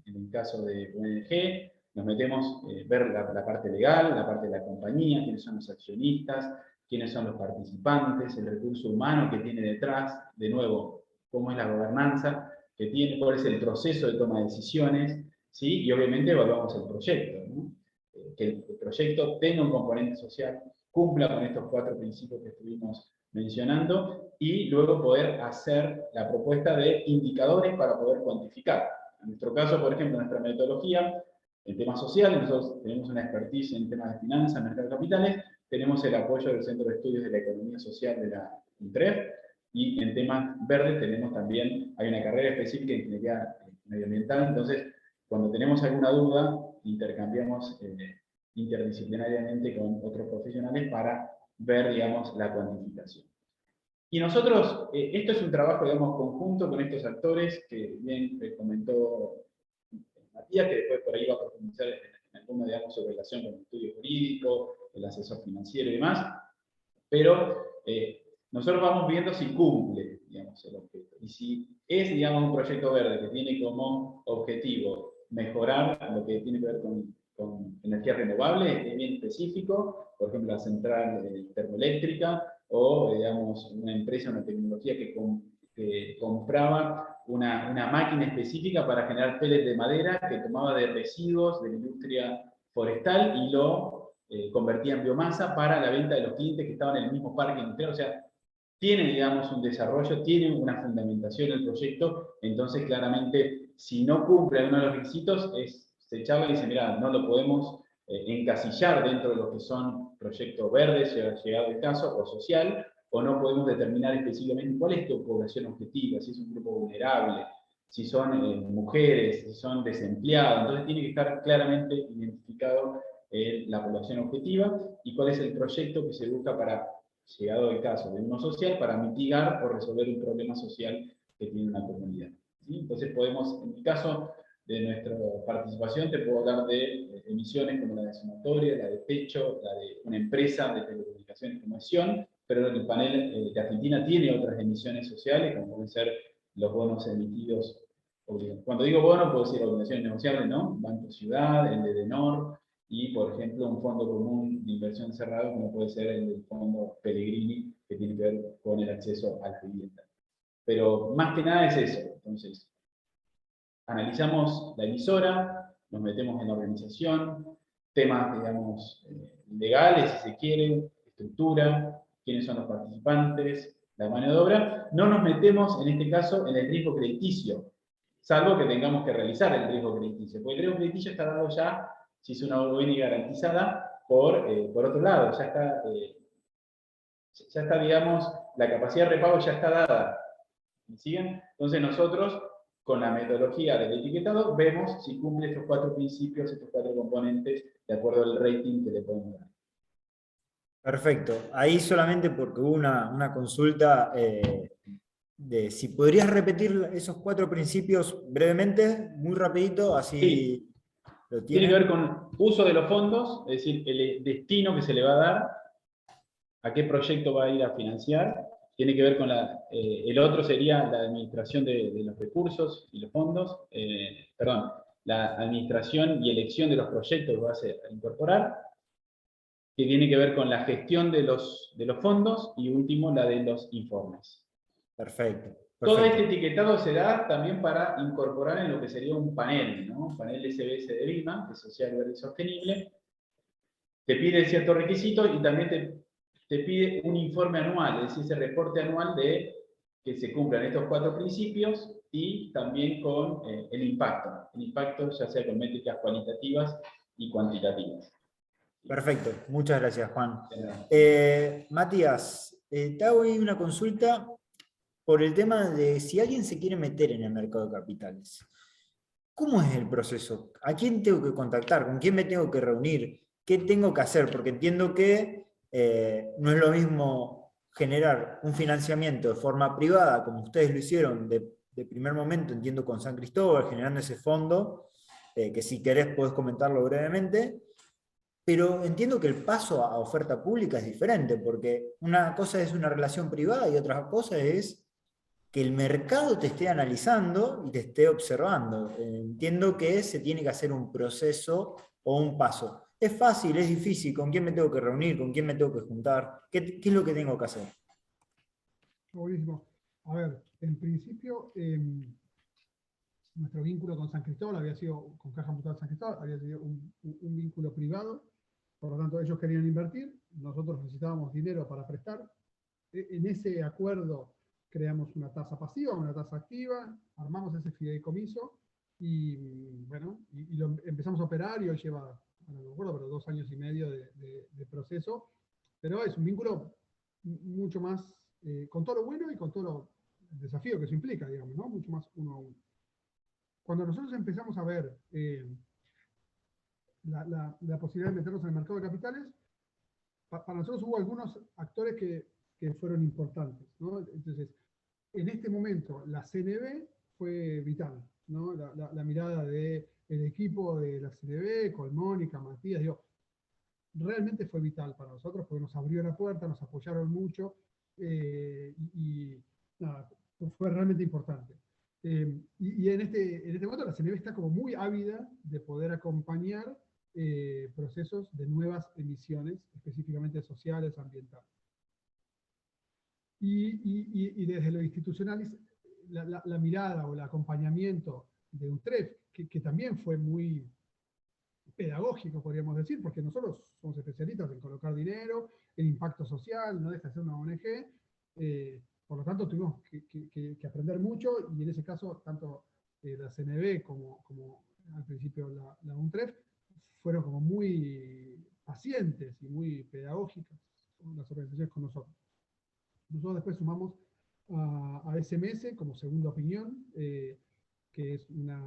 en el caso de ONG, nos metemos ver la parte legal, la parte de la compañía, quiénes son los accionistas, quiénes son los participantes, el recurso humano que tiene detrás, de nuevo, cómo es la gobernanza que tiene, cuál es el proceso de toma de decisiones, ¿sí? Y obviamente evaluamos el proyecto, ¿no? Que el proyecto tenga un componente social, cumpla con estos 4 principios que estuvimos mencionando, y luego poder hacer la propuesta de indicadores para poder cuantificar. En nuestro caso, por ejemplo, nuestra metodología, en temas sociales, nosotros tenemos una expertise en temas de finanzas, mercado de capitales, tenemos el apoyo del Centro de Estudios de la Economía Social de la INTREF, y en temas verdes tenemos también, hay una carrera específica en ingeniería medioambiental, entonces cuando tenemos alguna duda, intercambiamos interdisciplinariamente con otros profesionales para ver, digamos, la cuantificación. Y nosotros, esto es un trabajo, digamos, conjunto con estos actores que bien comentó Matías, que después por ahí va a profundizar en alguna, digamos, su relación con el estudio jurídico, el asesor financiero y demás, pero nosotros vamos viendo si cumple, digamos, el objeto. Y si es, digamos, un proyecto verde que tiene como objetivo mejorar lo que tiene que ver con energías renovables, es bien específico, por ejemplo, la central termoeléctrica, o, digamos, una empresa, una tecnología que compraba una máquina específica para generar pellets de madera que tomaba de residuos de la industria forestal y lo convertía en biomasa para la venta de los clientes que estaban en el mismo parque industrial. O sea, tiene, digamos, un desarrollo, tiene una fundamentación el proyecto, entonces claramente, si no cumple alguno de los requisitos, se charla y dice, mira, no lo podemos encasillar dentro de lo que son proyectos verdes, llegado el caso, o social, o no podemos determinar específicamente cuál es tu población objetiva, si es un grupo vulnerable, si son mujeres, si son desempleados. Entonces tiene que estar claramente identificado la población objetiva y cuál es el proyecto que se busca para, llegado el caso de uno social, para mitigar o resolver un problema social que tiene una comunidad. ¿Sí? Entonces podemos, en mi caso de nuestra participación, te puedo hablar de emisiones como la de sumatoria, la de techo, la de una empresa de telecomunicaciones como Sion, pero el panel de Argentina tiene otras emisiones sociales, como pueden ser los bonos emitidos. Cuando digo bono, puedo decir obligaciones negociables, ¿no? Banco Ciudad, el de Edenor, y, por ejemplo, un fondo común de inversión cerrado, como puede ser el del fondo Pellegrini, que tiene que ver con el acceso a la vivienda. Pero más que nada es eso. Entonces, analizamos la emisora, nos metemos en la organización, temas, digamos, legales, si se quiere, estructura, quiénes son los participantes, la mano de obra. No nos metemos, en este caso, en el riesgo crediticio, salvo que tengamos que realizar el riesgo crediticio. Porque el riesgo crediticio está dado ya, si es una ONG garantizada, por otro lado, ya está, digamos, la capacidad de repago ya está dada. ¿Me siguen? Entonces nosotros, con la metodología del etiquetado, vemos si cumple estos 4 principios, estos 4 componentes, de acuerdo al rating que le podemos dar. Perfecto. Ahí solamente porque hubo una consulta de si podrías repetir esos 4 principios brevemente, muy rapidito, así Sí. lo Tiene que tienen. ver con uso de los fondos, es decir, el destino que se le va a dar, a qué proyecto va a ir a financiar. Tiene que ver con el otro sería la administración de los recursos y los fondos, perdón, la administración y elección de los proyectos que va a incorporar, que tiene que ver con la gestión de los fondos, y último, la de los informes. Perfecto. Todo este Perfecto. etiquetado se da también para incorporar en lo que sería un panel, ¿no? Un panel SBS de BIMA, de Social, Verde y Sostenible. Te pide ciertos requisitos y también te pide un informe anual, es decir, ese reporte anual de que se cumplan estos 4 principios, y también con el impacto ya sea con métricas cualitativas y cuantitativas. Perfecto. Muchas gracias, Juan. Bien. Matías, te hago ahí una consulta por el tema de si alguien se quiere meter en el mercado de capitales. ¿Cómo es el proceso? ¿A quién tengo que contactar? ¿Con quién me tengo que reunir? ¿Qué tengo que hacer? Porque entiendo que no es lo mismo generar un financiamiento de forma privada, como ustedes lo hicieron de primer momento, entiendo, con San Cristóbal, generando ese fondo, que si querés podés comentarlo brevemente, pero entiendo que el paso a oferta pública es diferente, porque una cosa es una relación privada y otra cosa es que el mercado te esté analizando y te esté observando. Entiendo que se tiene que hacer un proceso o un paso. ¿Es fácil? ¿Es difícil? ¿Con quién me tengo que reunir? ¿Con quién me tengo que juntar? ¿Qué es lo que tengo que hacer? Buenísimo. A ver, en principio, nuestro vínculo con San Cristóbal había sido, con Caja Mutual San Cristóbal, había sido un vínculo privado. Por lo tanto, ellos querían invertir, nosotros necesitábamos dinero para prestar. En ese acuerdo creamos una tasa pasiva, una tasa activa, armamos ese fideicomiso y, bueno, y lo empezamos a operar, y hoy lleva, no me acuerdo, pero 2 años y medio de proceso. Pero es un vínculo mucho más, con todo lo bueno y con todo lo desafío que eso implica, digamos, ¿no? Mucho más uno a uno. Cuando nosotros empezamos a ver la posibilidad de meternos en el mercado de capitales, para nosotros hubo algunos actores que fueron importantes, ¿no? Entonces, en este momento, la CNB fue vital, ¿no? La mirada del equipo de la CNB, con Mónica, Matías, digo, realmente fue vital para nosotros porque nos abrió la puerta, nos apoyaron mucho, y nada, fue realmente importante. Y en este momento la CNB está como muy ávida de poder acompañar procesos de nuevas emisiones, específicamente sociales, ambientales. Y desde lo institucional, la mirada o el acompañamiento de UTREF, que también fue muy pedagógico, podríamos decir, porque nosotros somos especialistas en colocar dinero, en impacto social, no deja de ser una ONG, por lo tanto tuvimos que aprender mucho, y en ese caso, tanto la CNB como al principio la UNTREF fueron como muy pacientes y muy pedagógicas las organizaciones con nosotros. Nosotros después sumamos a SMS como segunda opinión, que es una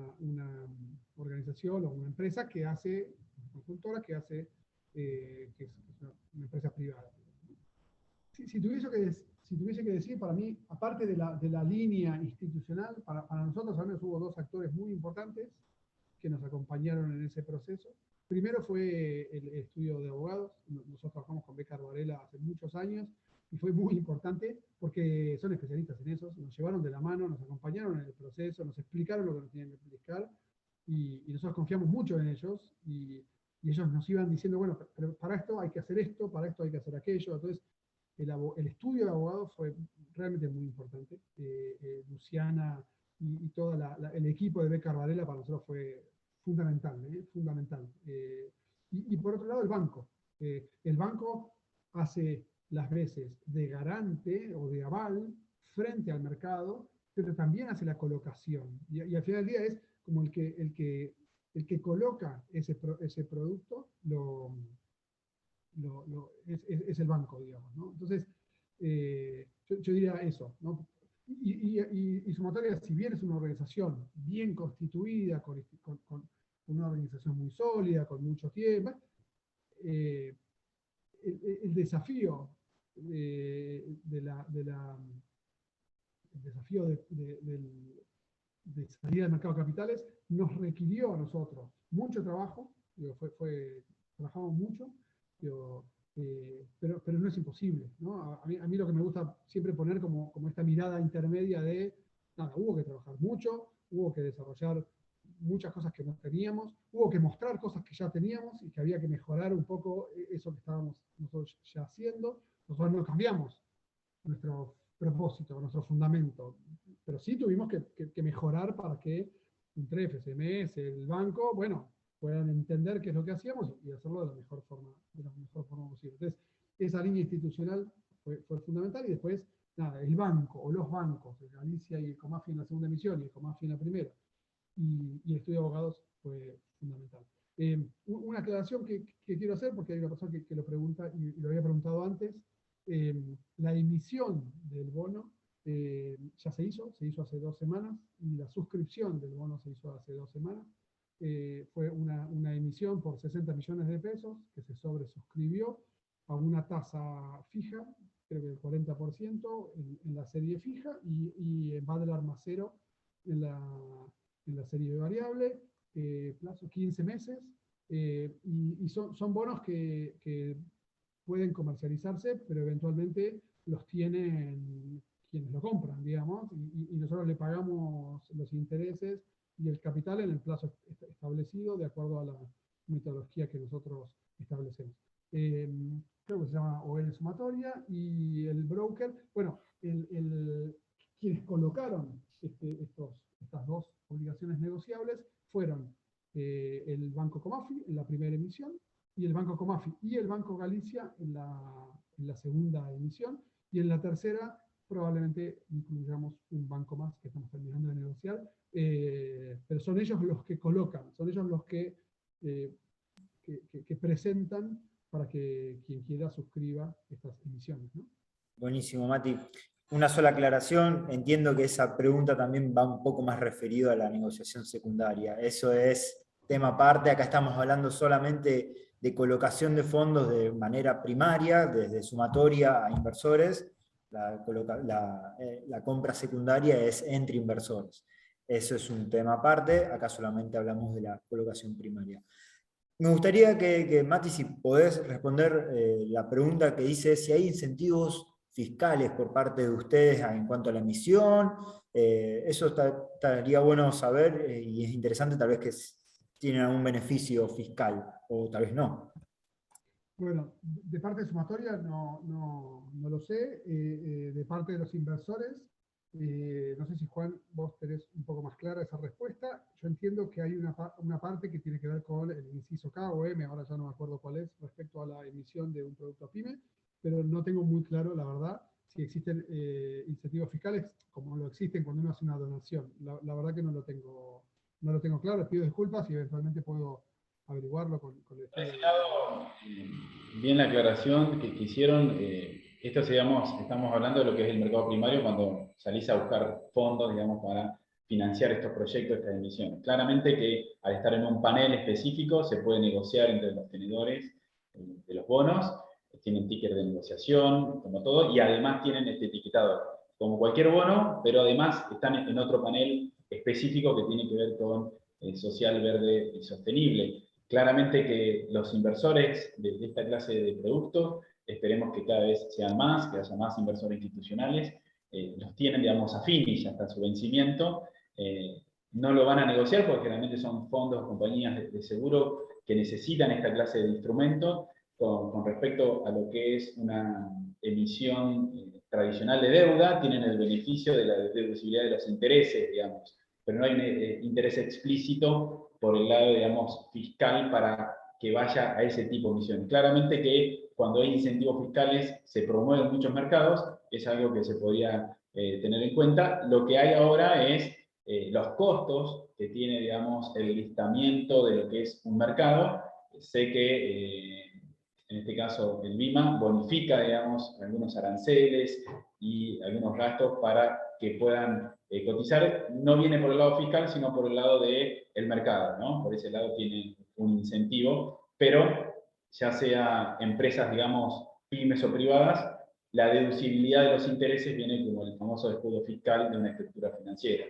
organización o una empresa que hace, una consultora que hace, que es una empresa privada. Si tuviese que decir, para mí, aparte de la línea institucional, para nosotros al menos hubo 2 actores muy importantes que nos acompañaron en ese proceso. Primero fue el estudio de abogados. Nosotros trabajamos con Becar Varela hace muchos años, y fue muy importante porque son especialistas en eso, nos llevaron de la mano, nos acompañaron en el proceso, nos explicaron lo que nos tenían que explicar, y nosotros confiamos mucho en ellos, y y ellos nos iban diciendo, bueno, pero para esto hay que hacer esto, para esto hay que hacer aquello. Entonces, el estudio de abogado fue realmente muy importante. Luciana y todo el equipo de Becar Varela para nosotros fue fundamental, fundamental. Y por otro lado, el banco. El banco hace las veces de garante o de aval frente al mercado, pero también hace la colocación. Y al final del día es como el que coloca ese producto es el banco, digamos, ¿no? Entonces, yo diría eso, ¿no? Y Sumatoria, si bien es una organización bien constituida, con una organización muy sólida, con mucho tiempo, el desafío el desafío de salir al mercado de capitales nos requirió a nosotros mucho trabajo, digo, trabajamos mucho, digo, pero no es imposible, ¿no? A mí lo que me gusta siempre poner como esta mirada intermedia de, nada, hubo que trabajar mucho, hubo que desarrollar muchas cosas que no teníamos, hubo que mostrar cosas que ya teníamos y que había que mejorar un poco eso que estábamos nosotros ya haciendo. Nosotros no cambiamos nuestro propósito, nuestro fundamento, pero sí tuvimos que mejorar para que entre FCMS, el banco, bueno, puedan entender qué es lo que hacíamos y hacerlo de la mejor forma posible. Entonces, esa línea institucional fue fundamental y después, nada, el banco o los bancos, Galicia y el Comafi en la segunda emisión y el Comafi en la primera, y el estudio de abogados fue fundamental. Una aclaración que quiero hacer, porque hay una persona que lo pregunta y lo había preguntado antes, la emisión del bono ya se hizo hace 2 semanas, y la suscripción del bono se hizo hace 2 semanas. Fue una emisión por 60 millones de pesos que se sobresuscribió a una tasa fija, creo que el 40% en la serie fija, y en Badlar más 0 en la serie variable, plazo 15 meses, y son bonos que pueden comercializarse, pero eventualmente los tienen quienes lo compran, digamos, y nosotros le pagamos los intereses y el capital en el plazo establecido de acuerdo a la metodología que nosotros establecemos. Creo que se llama OL Sumatoria, y el broker, bueno, quienes colocaron estas 2 obligaciones negociables fueron el Banco Comafi en la primera emisión, y el Banco Comafi y el Banco Galicia en la segunda emisión, y en la tercera probablemente incluyamos un banco más que estamos terminando de negociar, pero son ellos los que colocan, son ellos los que presentan para que quien quiera suscriba estas emisiones, ¿no? Buenísimo, Mati. Una sola aclaración, entiendo que esa pregunta también va un poco más referido a la negociación secundaria. Eso es tema aparte, acá estamos hablando solamente de colocación de fondos de manera primaria, desde sumatoria a inversores. La compra secundaria es entre inversores. Eso es un tema aparte, acá solamente hablamos de la colocación primaria. Me gustaría que Mati, si podés responder la pregunta que dice si hay incentivos fiscales por parte de ustedes en cuanto a la emisión. Eso estaría bueno saber, y es interesante tal vez que tienen algún beneficio fiscal, o tal vez no. Bueno, de parte de Sumatoria no lo sé. De parte de los inversores, no sé si, Juan, vos tenés un poco más clara esa respuesta. Yo entiendo que hay una parte que tiene que ver con el inciso K o M, ahora ya no me acuerdo cuál es, respecto a la emisión de un producto PYME, pero no tengo muy claro, la verdad, si existen incentivos fiscales como lo existen cuando uno hace una donación. La verdad que no lo tengo claro. Les pido disculpas y eventualmente puedo averiguarlo con el estudio. Bien la aclaración que hicieron. Esto, digamos, estamos hablando de lo que es el mercado primario cuando salís a buscar fondos, digamos, para financiar estos proyectos, estas emisiones. Claramente que al estar en un panel específico se puede negociar entre los tenedores de los bonos, tienen ticket de negociación, como todo, y además tienen este etiquetado como cualquier bono, pero además están en otro panel específico que tiene que ver con social, verde y sostenible. Claramente que los inversores de esta clase de productos, esperemos que cada vez sean más, que haya más inversores institucionales, los tienen, digamos, a finis hasta su vencimiento, no lo van a negociar porque realmente son fondos, compañías de seguro que necesitan esta clase de instrumentos con respecto a lo que es una emisión tradicional de deuda, tienen el beneficio de la deducibilidad de los intereses, digamos, pero no hay un interés explícito por el lado, digamos, fiscal para que vaya a ese tipo de emisión. Claramente que cuando hay incentivos fiscales se promueven muchos mercados, es algo que se podía tener en cuenta. Lo que hay ahora es los costos que tiene, digamos, el listamiento de lo que es un mercado. Sé que en este caso el BIMA bonifica, digamos, algunos aranceles y algunos gastos para que puedan cotizar. No viene por el lado fiscal, sino por el lado del mercado, ¿no? Por ese lado tiene un incentivo, pero ya sea empresas, digamos, pymes o privadas, la deducibilidad de los intereses viene como el famoso escudo fiscal de una estructura financiera.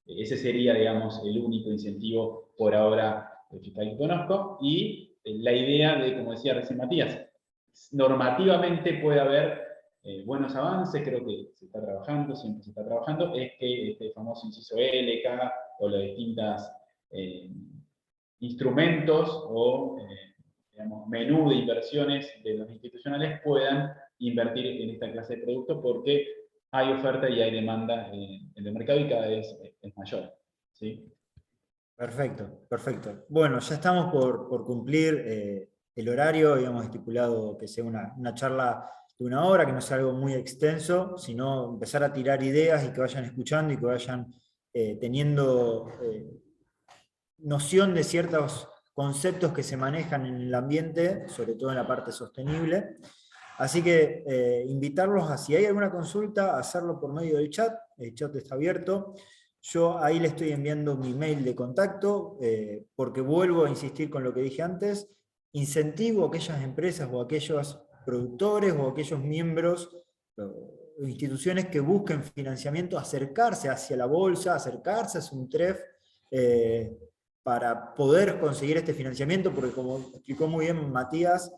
Ese sería, digamos, el único incentivo por ahora fiscal que conozco. Y la idea de, como decía recién Matías, normativamente puede haber buenos avances, creo que se está trabajando, siempre se está trabajando, es que este famoso inciso L, K, o las distintas instrumentos o digamos, menú de inversiones de los institucionales puedan invertir en esta clase de productos porque hay oferta y hay demanda en el mercado y cada vez es mayor. ¿Sí? Perfecto, perfecto. Bueno, ya estamos por cumplir el horario, habíamos estipulado que sea una charla de 1 hora, que no sea algo muy extenso, sino empezar a tirar ideas y que vayan escuchando y que vayan teniendo noción de ciertos conceptos que se manejan en el ambiente, sobre todo en la parte sostenible. Así que invitarlos a, si hay alguna consulta, a hacerlo por medio del chat. El chat está abierto. Yo ahí le estoy enviando mi mail de contacto, porque vuelvo a insistir con lo que dije antes, incentivo a aquellas empresas o a aquellos productores o a aquellos miembros o instituciones que busquen financiamiento, acercarse hacia la bolsa, acercarse hacia un TREF, para poder conseguir este financiamiento, porque como explicó muy bien Matías,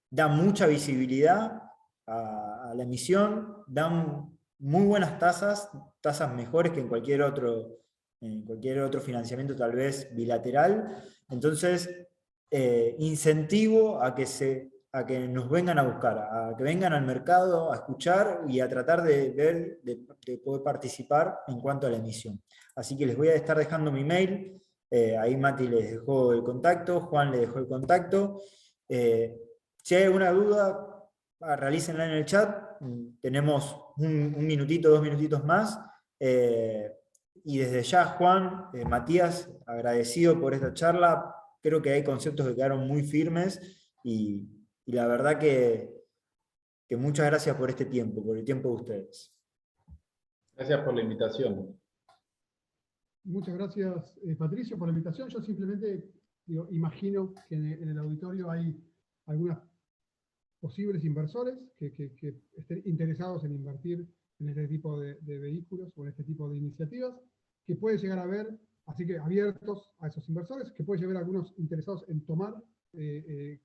da mucha visibilidad a la emisión, dan muy buenas tasas mejores que en cualquier otro financiamiento tal vez bilateral. Entonces, incentivo a que nos vengan a buscar, a que vengan al mercado a escuchar y a tratar de ver, de poder participar en cuanto a la emisión. Así que les voy a estar dejando mi mail, ahí Mati les dejó el contacto, Juan le dejó el contacto. Si hay alguna duda, realícenla en el chat, tenemos un minutito, 2 minutitos más. Y desde ya, Juan, Matías, agradecido por esta charla. Creo que hay conceptos que quedaron muy firmes y la verdad que muchas gracias por este tiempo, por el tiempo de ustedes. Gracias por la invitación. Muchas gracias, Patricio, por la invitación. Yo simplemente imagino que en el auditorio hay algunos posibles inversores que estén interesados en invertir en este tipo de vehículos o en este tipo de iniciativas, que puede llegar a ver, así que abiertos a esos inversores, que puede llegar a algunos interesados en tomar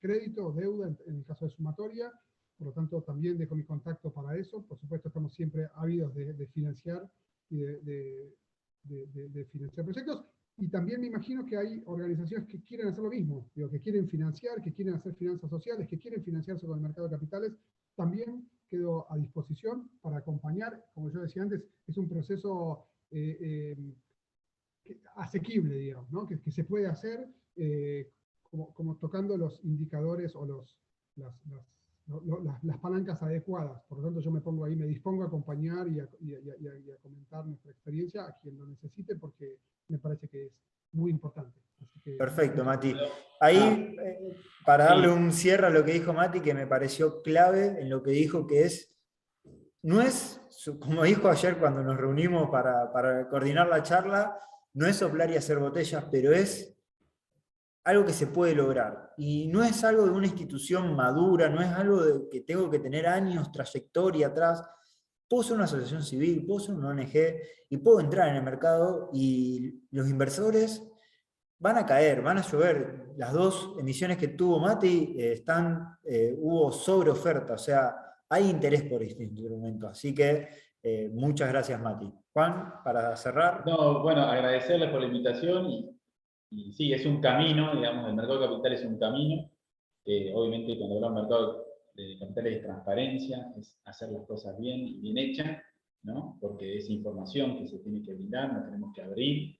crédito o deuda en el caso de sumatoria. Por lo tanto, también dejo mi contacto para eso. Por supuesto, estamos siempre ávidos de financiar y de financiar proyectos. Y también me imagino que hay organizaciones que quieren hacer lo mismo, que quieren financiar, que quieren hacer finanzas sociales, que quieren financiarse con el mercado de capitales. También quedo a disposición para acompañar. Como yo decía antes, es un proceso asequible, digamos, ¿no? que se puede hacer como tocando los indicadores o las palancas adecuadas. Por lo tanto, yo me pongo ahí, me dispongo a acompañar y a comentar nuestra experiencia a quien lo necesite, porque me parece que es muy importante. Así que, perfecto, Mati. Ahí, para darle un cierre a lo que dijo Mati, que me pareció clave en lo que dijo, que no es, como dijo ayer cuando nos reunimos para coordinar la charla, no es soplar y hacer botellas, pero es algo que se puede lograr. Y no es algo de una institución madura, no es algo de que tengo que tener años, trayectoria atrás. Puedo ser una asociación civil, puedo ser una ONG y puedo entrar en el mercado y los inversores van a caer, van a llover. Las 2 emisiones que tuvo Mati hubo sobre oferta, o sea, hay interés por este instrumento. Así que muchas gracias, Mati. Juan, para cerrar. No, bueno, agradecerles por la invitación y sí, es un camino, digamos, el mercado de capital es un camino, obviamente cuando hablamos de mercado de capitales es transparencia, es hacer las cosas bien y bien hechas, ¿no? Porque es información que se tiene que brindar, nos tenemos que abrir,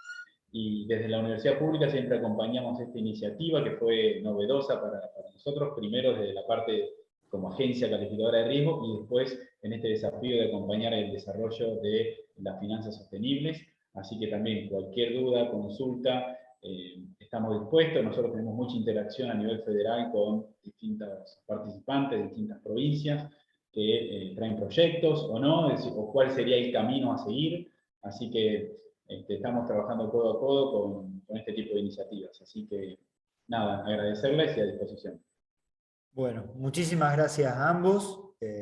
y desde la universidad pública siempre acompañamos esta iniciativa que fue novedosa para nosotros, primero desde la parte como agencia calificadora de riesgo y después en este desafío de acompañar el desarrollo de las finanzas sostenibles. Así que también cualquier duda, consulta, estamos dispuestos. Nosotros tenemos mucha interacción a nivel federal con distintos participantes de distintas provincias que traen proyectos o no, es decir, o cuál sería el camino a seguir. Así que estamos trabajando codo a codo con este tipo de iniciativas. Así que, nada, agradecerles y a disposición. Bueno, muchísimas gracias a ambos.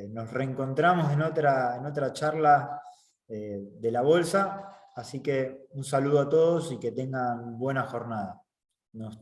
Nos reencontramos en otra charla de la Bolsa. Así que un saludo a todos y que tengan buena jornada. Nos estamos